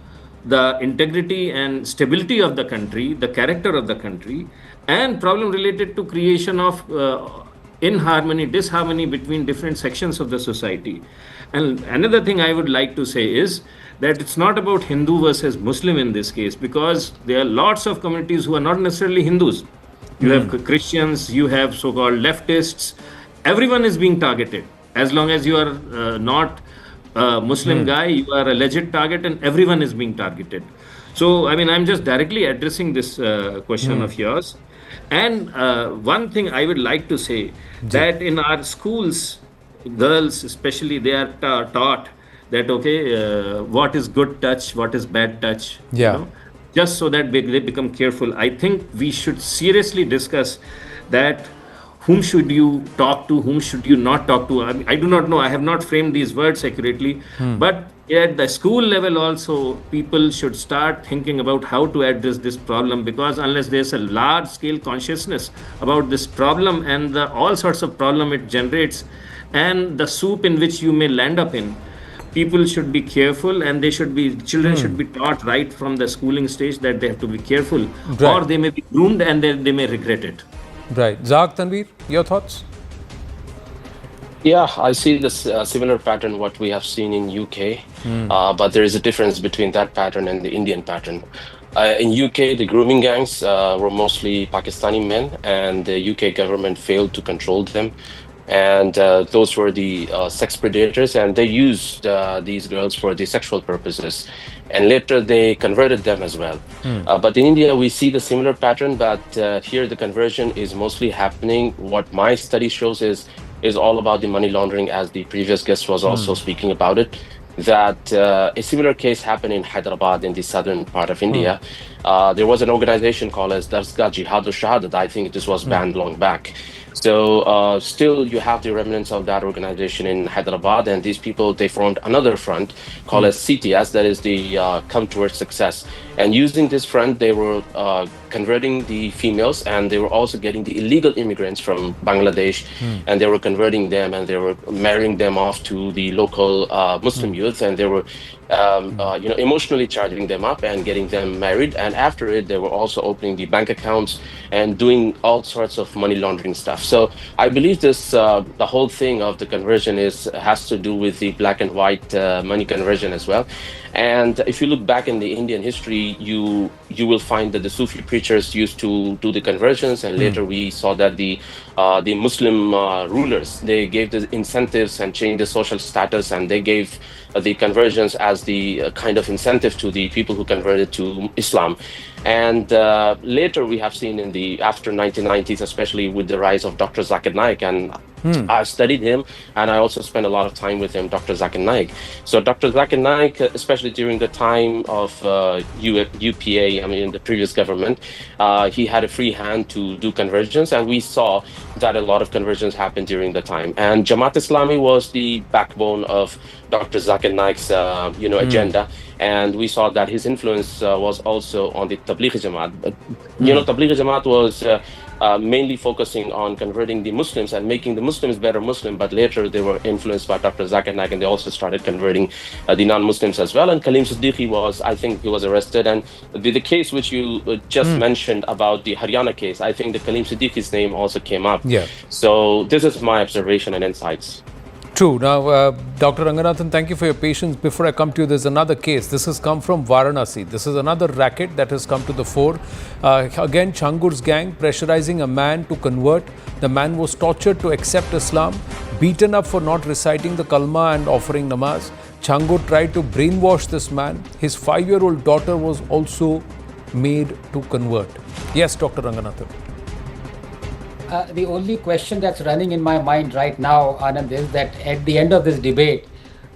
S8: the integrity and stability of the country, the character of the country, and problem related to creation of inharmony, disharmony between different sections of the society. And another thing I would like to say is that it's not about Hindu versus Muslim in this case, because there are lots of communities who are not necessarily Hindus. You have Christians, you have so-called leftists. Everyone is being targeted. As long as you are not a Muslim guy, you are a legit target, and everyone is being targeted. So, I mean, I'm just directly addressing this question of yours. And one thing I would like to say, that in our schools, girls especially, they are taught that, what is good touch, what is bad touch. just so that they become careful. I think we should seriously discuss that. Whom should you talk to? Whom should you not talk to? I do not know. I have not framed these words accurately. But at the school level also, people should start thinking about how to address this problem, because unless there's a large scale consciousness about this problem and the all sorts of problem it generates and the soup in which you may land up in, people should be careful, and children should be taught right from the schooling stage that they have to be careful, or they may be groomed and they may regret it.
S1: Right. Zaq, Tanveer, your thoughts?
S13: Yeah, I see this similar pattern what we have seen in UK, but there is a difference between that pattern and the Indian pattern. In UK, the grooming gangs were mostly Pakistani men, and the UK government failed to control them. And those were the sex predators, and they used these girls for the sexual purposes. And later they converted them as well. But in India, we see the similar pattern, but here the conversion is mostly happening. What my study shows is all about the money laundering, as the previous guest was also speaking about it. That a similar case happened in Hyderabad, in the southern part of India. There was an organization called as Darsgah Jihad Shahadat. I think this was banned long back. So still you have the remnants of that organization in Hyderabad, and these people, they formed another front called as CTS, that is the Come Towards Success. And using this front, they were converting the females, and they were also getting the illegal immigrants from Bangladesh, and they were converting them, and they were marrying them off to the local Muslim youth, and they were emotionally charging them up and getting them married. And after it, they were also opening the bank accounts and doing all sorts of money laundering stuff. So I believe this, the whole thing of the conversion has to do with the black and white money conversion as well. And if you look back in the Indian history, you will find that the Sufi preachers used to do the conversions, and later we saw that the Muslim rulers, they gave the incentives and changed the social status, and they gave the conversions as the kind of incentive to the people who converted to Islam. And later we have seen in the after 1990s, especially with the rise of Dr. Zakir Naik, and I studied him, and I also spent a lot of time with him, Dr. Zakir Naik. So Dr. Zakir Naik, especially during the time of UPA, I mean, in the previous government, he had a free hand to do conversions, and we saw that a lot of conversions happened during the time. And Jamaat Islami was the backbone of Dr. Zakir Naik's, agenda. And we saw that his influence was also on the Tablighi Jamaat. Tablighi Jamaat was mainly focusing on converting the Muslims and making the Muslims better Muslim, but later they were influenced by Dr. Zakir Naik, and they also started converting the non-Muslims as well. And Kaleem Siddiqui I think he was arrested. And the case which you just mentioned about the Haryana case, I think the Kaleem Siddiqui's name also came up.
S1: Yeah.
S13: So this is my observation and insights.
S1: True. Now, Dr. Ranganathan, thank you for your patience. Before I come to you, there's another case. This has come from Varanasi. This is another racket that has come to the fore. Again, Chhangur's gang pressurizing a man to convert. The man was tortured to accept Islam, beaten up for not reciting the kalma and offering namaz. Chhangur tried to brainwash this man. His 5-year-old daughter was also made to convert. Yes, Dr. Ranganathan.
S7: The only question that's running in my mind right now, Anand, is that at the end of this debate,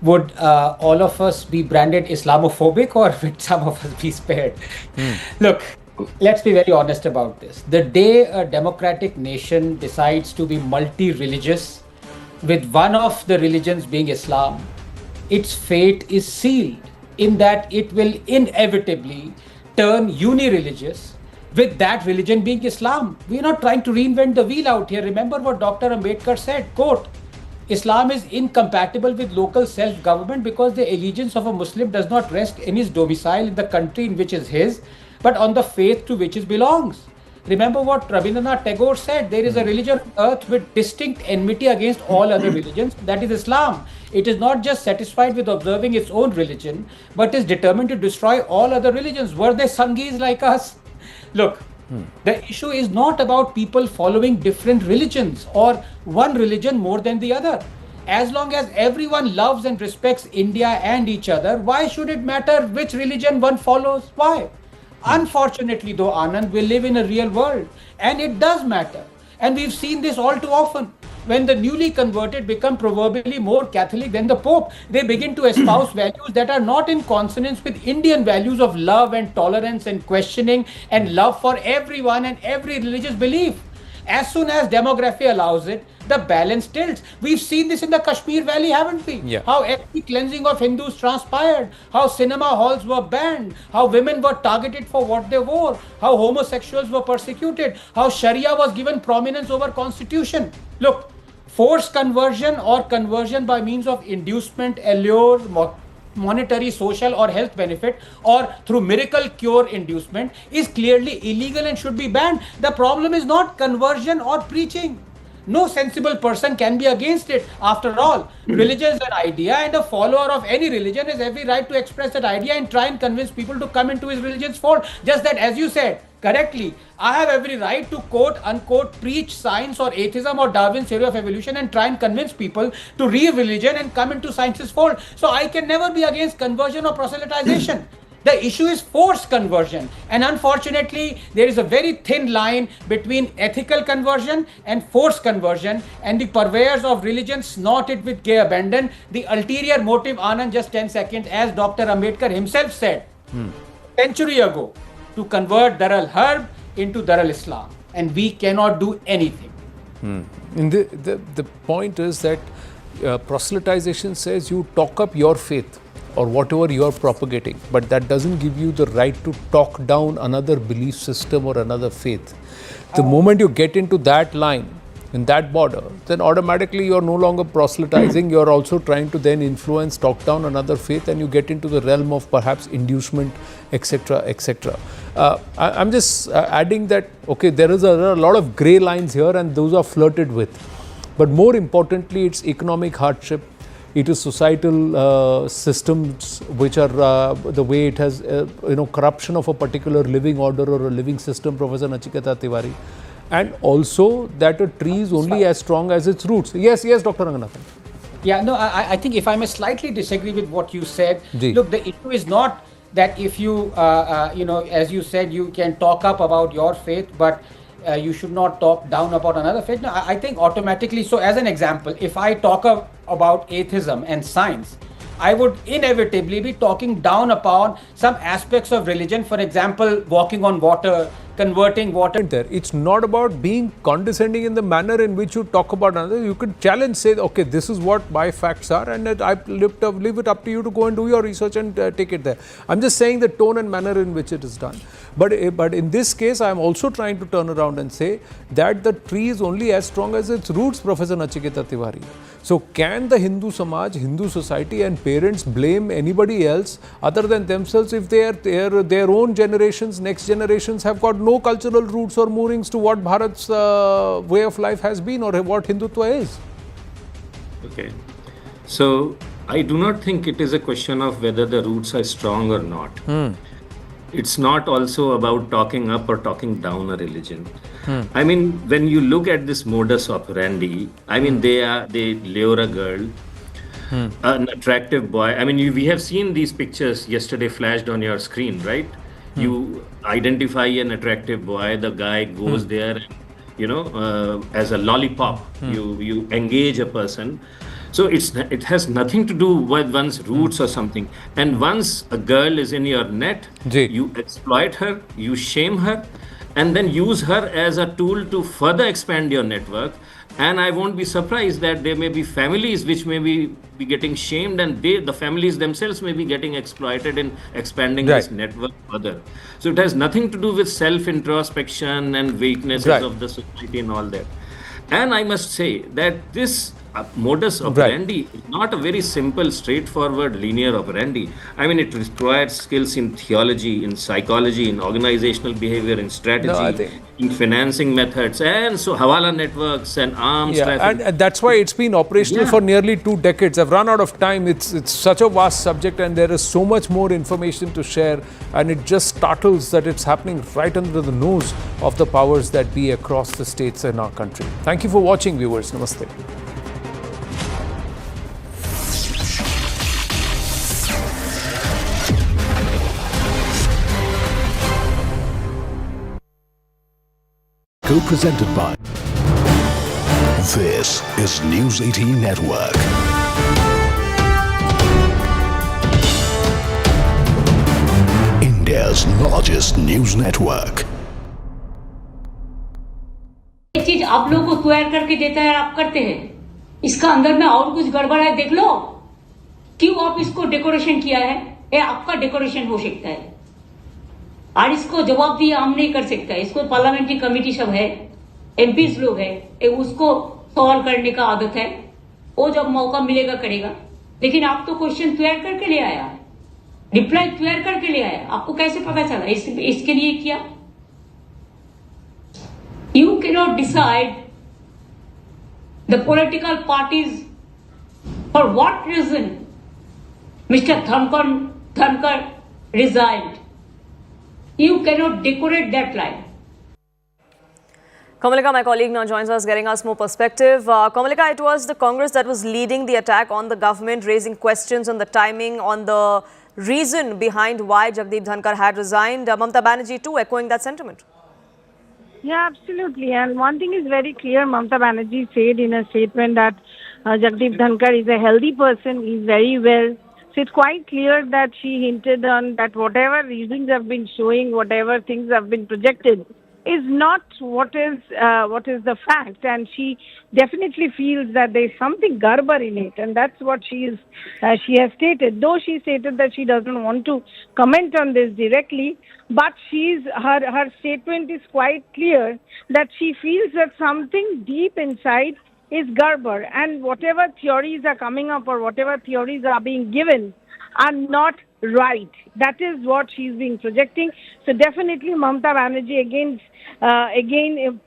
S7: would all of us be branded Islamophobic, or would some of us be spared? Look, let's be very honest about this. The day a democratic nation decides to be multi-religious, with one of the religions being Islam, its fate is sealed, in that it will inevitably turn uni-religious, with that religion being Islam. We're not trying to reinvent the wheel out here. Remember what Dr. Ambedkar said, quote, Islam is incompatible with local self-government because the allegiance of a Muslim does not rest in his domicile in the country in which is his, but on the faith to which it belongs. Remember what Rabindranath Tagore said, there is a religion on earth with distinct enmity against all other religions, that is Islam. It is not just satisfied with observing its own religion, but is determined to destroy all other religions. Were they Sangis like us? Look, the issue is not about people following different religions or one religion more than the other. As long as everyone loves and respects India and each other, why should it matter which religion one follows? Why? Unfortunately though, Anand, we live in a real world, and it does matter. And we've seen this all too often.
S14: when the newly converted become proverbially more Catholic than the Pope. They begin to espouse values that are not in consonance with Indian values of love and tolerance and questioning and love for everyone and every religious belief. As soon as demography allows it, the balance tilts. We've seen this in the Kashmir Valley, haven't we?
S1: Yeah.
S14: How ethnic cleansing of Hindus transpired, how cinema halls were banned, how women were targeted for what they wore, how homosexuals were persecuted, how Sharia was given prominence over constitution. Look, forced conversion or conversion by means of inducement, allure, monetary, social or health benefit, or through miracle cure inducement is clearly illegal and should be banned. The problem is not conversion or preaching. No sensible person can be against it. After all, religion is an idea, and a follower of any religion has every right to express that idea and try and convince people to come into his religion's fold. Just that, as you said correctly, I have every right to quote, unquote, preach science or atheism or Darwin's theory of evolution and try and convince people to leave religion and come into science's fold. So I can never be against conversion or proselytization. The issue is forced conversion, and unfortunately there is a very thin line between ethical conversion and forced conversion, and the purveyors of religion snort it with gay abandon. The ulterior motive, Anand, just 10 seconds, as Dr. Ambedkar himself said a century ago, to convert Darul Harb into Darul Islam, and we cannot do anything.
S1: And the point is that proselytization says you talk up your faith or whatever you are propagating, but that doesn't give you the right to talk down another belief system or another faith. The moment you get into that line, in that border, then automatically you're no longer proselytizing, you're also trying to then influence, talk down another faith, and you get into the realm of perhaps inducement, etc., etc. I'm just adding that, okay, there are a lot of grey lines here and those are flirted with. But more importantly, it's economic hardship. It is societal systems which are the way it has, corruption of a particular living order or a living system, Professor Nachiketa Tiwari. And also that a tree is only as strong as its roots. Yes, Dr. Ranganathan.
S14: Yeah, no, I think if I may slightly disagree with what you said,
S1: Ji.
S14: Look, the issue is not that if you, as you said, you can talk up about your faith, but you should not talk down about another faith. No, I think automatically, so as an example, if I talk about atheism and science, I would inevitably be talking down upon some aspects of religion, for example, walking on water, converting water.
S1: It's not about being condescending in the manner in which you talk about another. You could challenge, say, okay, this is what my facts are, and I leave it up to you to go and do your research and take it there. I'm just saying the tone and manner in which it is done. But in this case, I'm also trying to turn around and say that the tree is only as strong as its roots, Professor Nachiketa Tiwari. So can the Hindu Samaj, Hindu society and parents blame anybody else other than themselves if their own generations, next generations have got no cultural roots or moorings to what Bharat's way of life has been or what Hindutva is?
S8: Okay. So I do not think it is a question of whether the roots are strong or not. It's not also about talking up or talking down a religion. I mean, when you look at this modus operandi, I mean, they lure a girl, an attractive boy. I mean, we have seen these pictures yesterday flashed on your screen, right? You identify an attractive boy, the guy goes there, as a lollipop, you engage a person. So it has nothing to do with one's roots or something. And once a girl is in your net, you exploit her, you shame her, and then use her as a tool to further expand your network. And I won't be surprised that there may be families which may be getting shamed, and the families themselves may be getting exploited in expanding this network further. So it has nothing to do with self-introspection and weaknesses of the society and all that. And I must say that this modus operandi is not a very simple, straightforward, linear operandi. I mean, it requires skills in theology, in psychology, in organizational behavior, in strategy, in financing methods, and so hawala networks and arms traffic.
S1: And that's why it's been operational for nearly 2 decades. I've run out of time. It's such a vast subject, and there is so much more information to share, and it just startles that it's happening right under the nose of the powers that be across the states in our country. Thank you for watching, viewers. Namaste.
S15: Co-presented by This is News 18 Network. India's largest news network.
S16: एक चीज आप लोगों को तैयार करके देता है और आप करते हैं, इसका अंदर में और कुछ गड़बड़ है, देख लो। क्यों आप इसको डेकोरेशन किया है? ये आपका डेकोरेशन हो सकता है और इसको जवाब दिया हम नहीं कर सकता। इसको पार्लियामेंट्री कमेटी सब है, एमपीज लोग है, उसको सवाल करने का आदत है, वो जब मौका मिलेगा करेगा। लेकिन आप तो क्वेश्चन तैयार करके ले आया, रिप्लाई तैयार करके ले आया, आपको कैसे पता चला इसके लिए किया? You cannot decide the political parties for what reason Mr. Dhankhar resigned. You cannot decorate that line.
S17: Kamalika, my colleague, now joins us, getting us more perspective. Kamalika, it was the Congress that was leading the attack on the government, raising questions on the timing, on the reason behind why Jagdeep Dhankhar had resigned. Mamata Banerjee too echoing that sentiment.
S18: Yeah, absolutely. And one thing is very clear. Mamata Banerjee said in a statement that Jagdeep Dhankhar is a healthy person, he's very well. So it's quite clear that she hinted on that whatever reasons have been showing, whatever things have been projected, is not what is the fact, and she definitely feels that there is something garbar in it, and that's what she has stated. Though she stated that she doesn't want to comment on this directly, but her statement is quite clear that she feels that something deep inside is garbar, and whatever theories are coming up or whatever theories are being given are not right. That is what she's been projecting. So definitely Mamata Banerjee again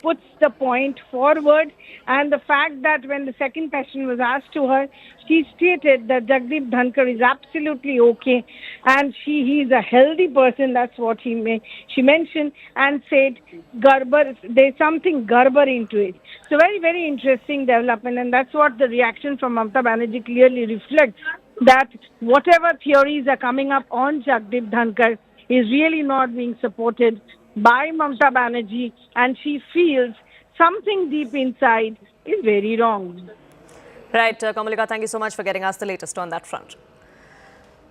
S18: puts the point forward, and the fact that when the second question was asked to her, she stated that Jagdeep Dhankhar is absolutely okay and he is a healthy person. That's what she mentioned, and said garbar, there's something garbar into it. So very, very interesting development, and that's what the reaction from Mamata Banerjee clearly reflects, that whatever theories are coming up on Jagdeep Dhankhar is really not being supported by Mamata Banerjee, and she feels something deep inside is very wrong.
S17: Right, Kamalika, thank you so much for getting us the latest on that front.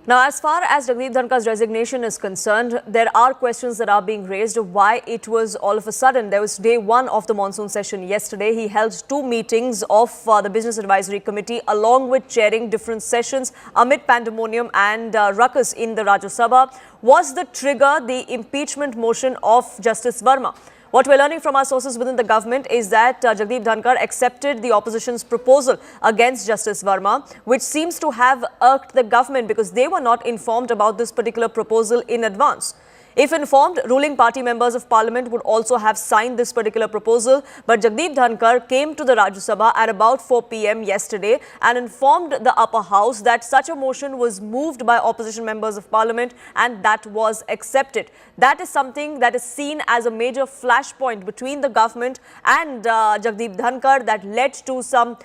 S17: Now, as far as Jagdeep Dhankhar's resignation is concerned, there are questions that are being raised of why it was all of a sudden. There was day one of the monsoon session yesterday. He held two meetings of the Business Advisory Committee along with chairing different sessions amid pandemonium and ruckus in the Rajya Sabha. Was the trigger the impeachment motion of Justice Verma? What we're learning from our sources within the government is that Jagdeep Dhankhar accepted the opposition's proposal against Justice Verma, which seems to have irked the government because they were not informed about this particular proposal in advance. If informed, ruling party members of parliament would also have signed this particular proposal. But Jagdeep Dhankhar came to the Rajya Sabha at about 4 p.m. yesterday and informed the upper house that such a motion was moved by opposition members of parliament and that was accepted. That is something that is seen as a major flashpoint between the government and Jagdeep Dhankhar that led to some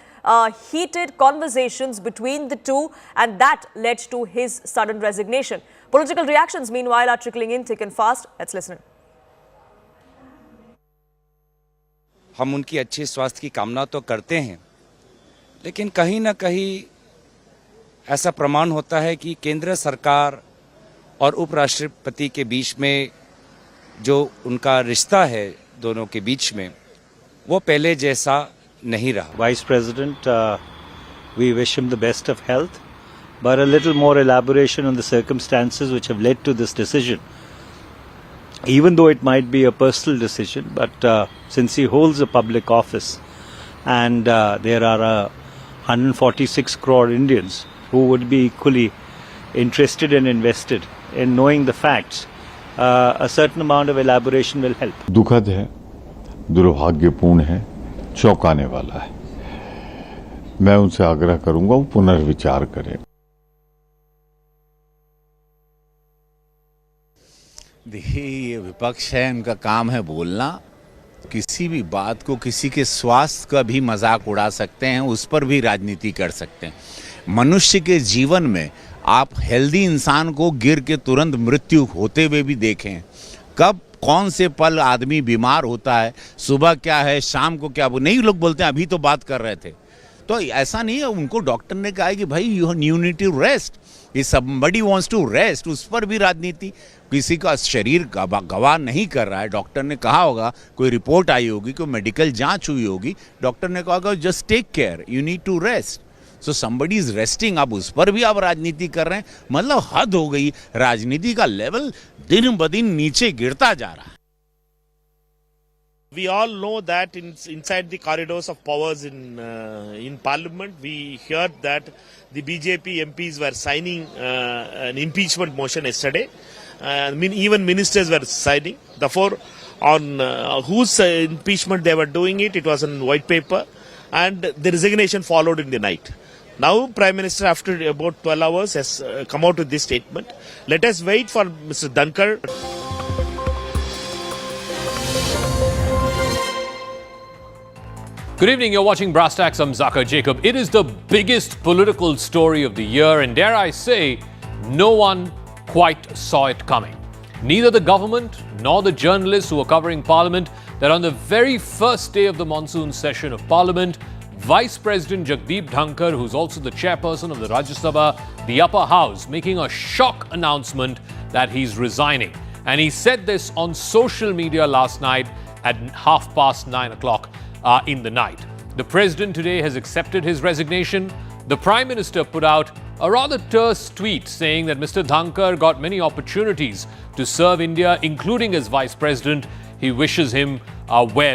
S17: heated conversations between the two, and that led to his sudden resignation. Political reactions, meanwhile, are trickling in thick and fast. Let's listen.
S3: हम उनकी अच्छे स्वास्थ्य की कामना तो करते हैं, लेकिन कहीं ना कहीं ऐसा प्रमाण होता है कि केंद्र सरकार और उपराष्ट्रपति के बीच में जो उनका रिश्ता है दोनों के बीच में, वो पहले जैसा नहीं रहा.
S4: Vice President, we wish him the best of health, but a little more elaboration on the circumstances which have led to this decision. Even though it might be a personal decision, but since he holds a public office and there are 146 crore Indians who would be equally interested and invested in knowing the facts, a certain amount of elaboration will help.
S5: दुखद है, दुर्भाग्यपूर्ण है, चौंकाने वाला है. मैं उनसे आग्रह करूंगा वो पुनर्विचार करें.
S6: देखिए, ये विपक्ष है, इनका काम है बोलना. किसी भी बात को, किसी के स्वास्थ्य का भी मजाक उड़ा सकते हैं, उस पर भी राजनीति कर सकते हैं. मनुष्य के जीवन में आप हेल्दी इंसान को गिर के तुरंत मृत्यु होते हुए भी देखें. कब कौन से पल आदमी बीमार होता है, सुबह क्या है, शाम को क्या, नहीं लोग बोलते हैं अभी तो बात कर रहे थे। तो ऐसा नहीं है, उनको डॉक्टर ने कहा है कि भाई you need to rest, if somebody wants to rest, उस पर भी राजनीति। किसी का शरीर गवाह नहीं कर रहा है, डॉक्टर ने कहा होगा, कोई रिपोर्ट आई होगी, कोई मेडिकल जांच हुई होगी, डॉक्टर ने कहा होगा just take care, you need to rest, so somebody is resting. अब उस पर भी आप राजनीति कर रहे हैं, मतलब हद हो गई। राजनीति का लेवल दिन ब दिन नीचे गिरता जा रहा है।
S19: We all know that inside the corridors of powers in Parliament, we heard that the BJP MPs were signing an impeachment motion yesterday. Even ministers were signing. Therefore, on whose impeachment they were doing it, it was on white paper, and the resignation followed in the night. Now, Prime Minister, after about 12 hours, has come out with this statement. Let us wait for Mr. Dhankhar.
S1: Good evening, you're watching Brass Tacks. I'm Dhankhar Jacob. It is the biggest political story of the year, and dare I say, no one quite saw it coming. Neither the government nor the journalists who were covering Parliament, that on the very first day of the monsoon session of Parliament, Vice President Jagdeep Dhankhar, who's also the chairperson of the Rajya Sabha, the upper house, making a shock announcement that he's resigning. And he said this on social media last night at 9:30 in the night. The president today has accepted his resignation. The Prime Minister put out a rather terse tweet saying that Mr. Dhankhar got many opportunities to serve India, including as Vice President. He wishes him well.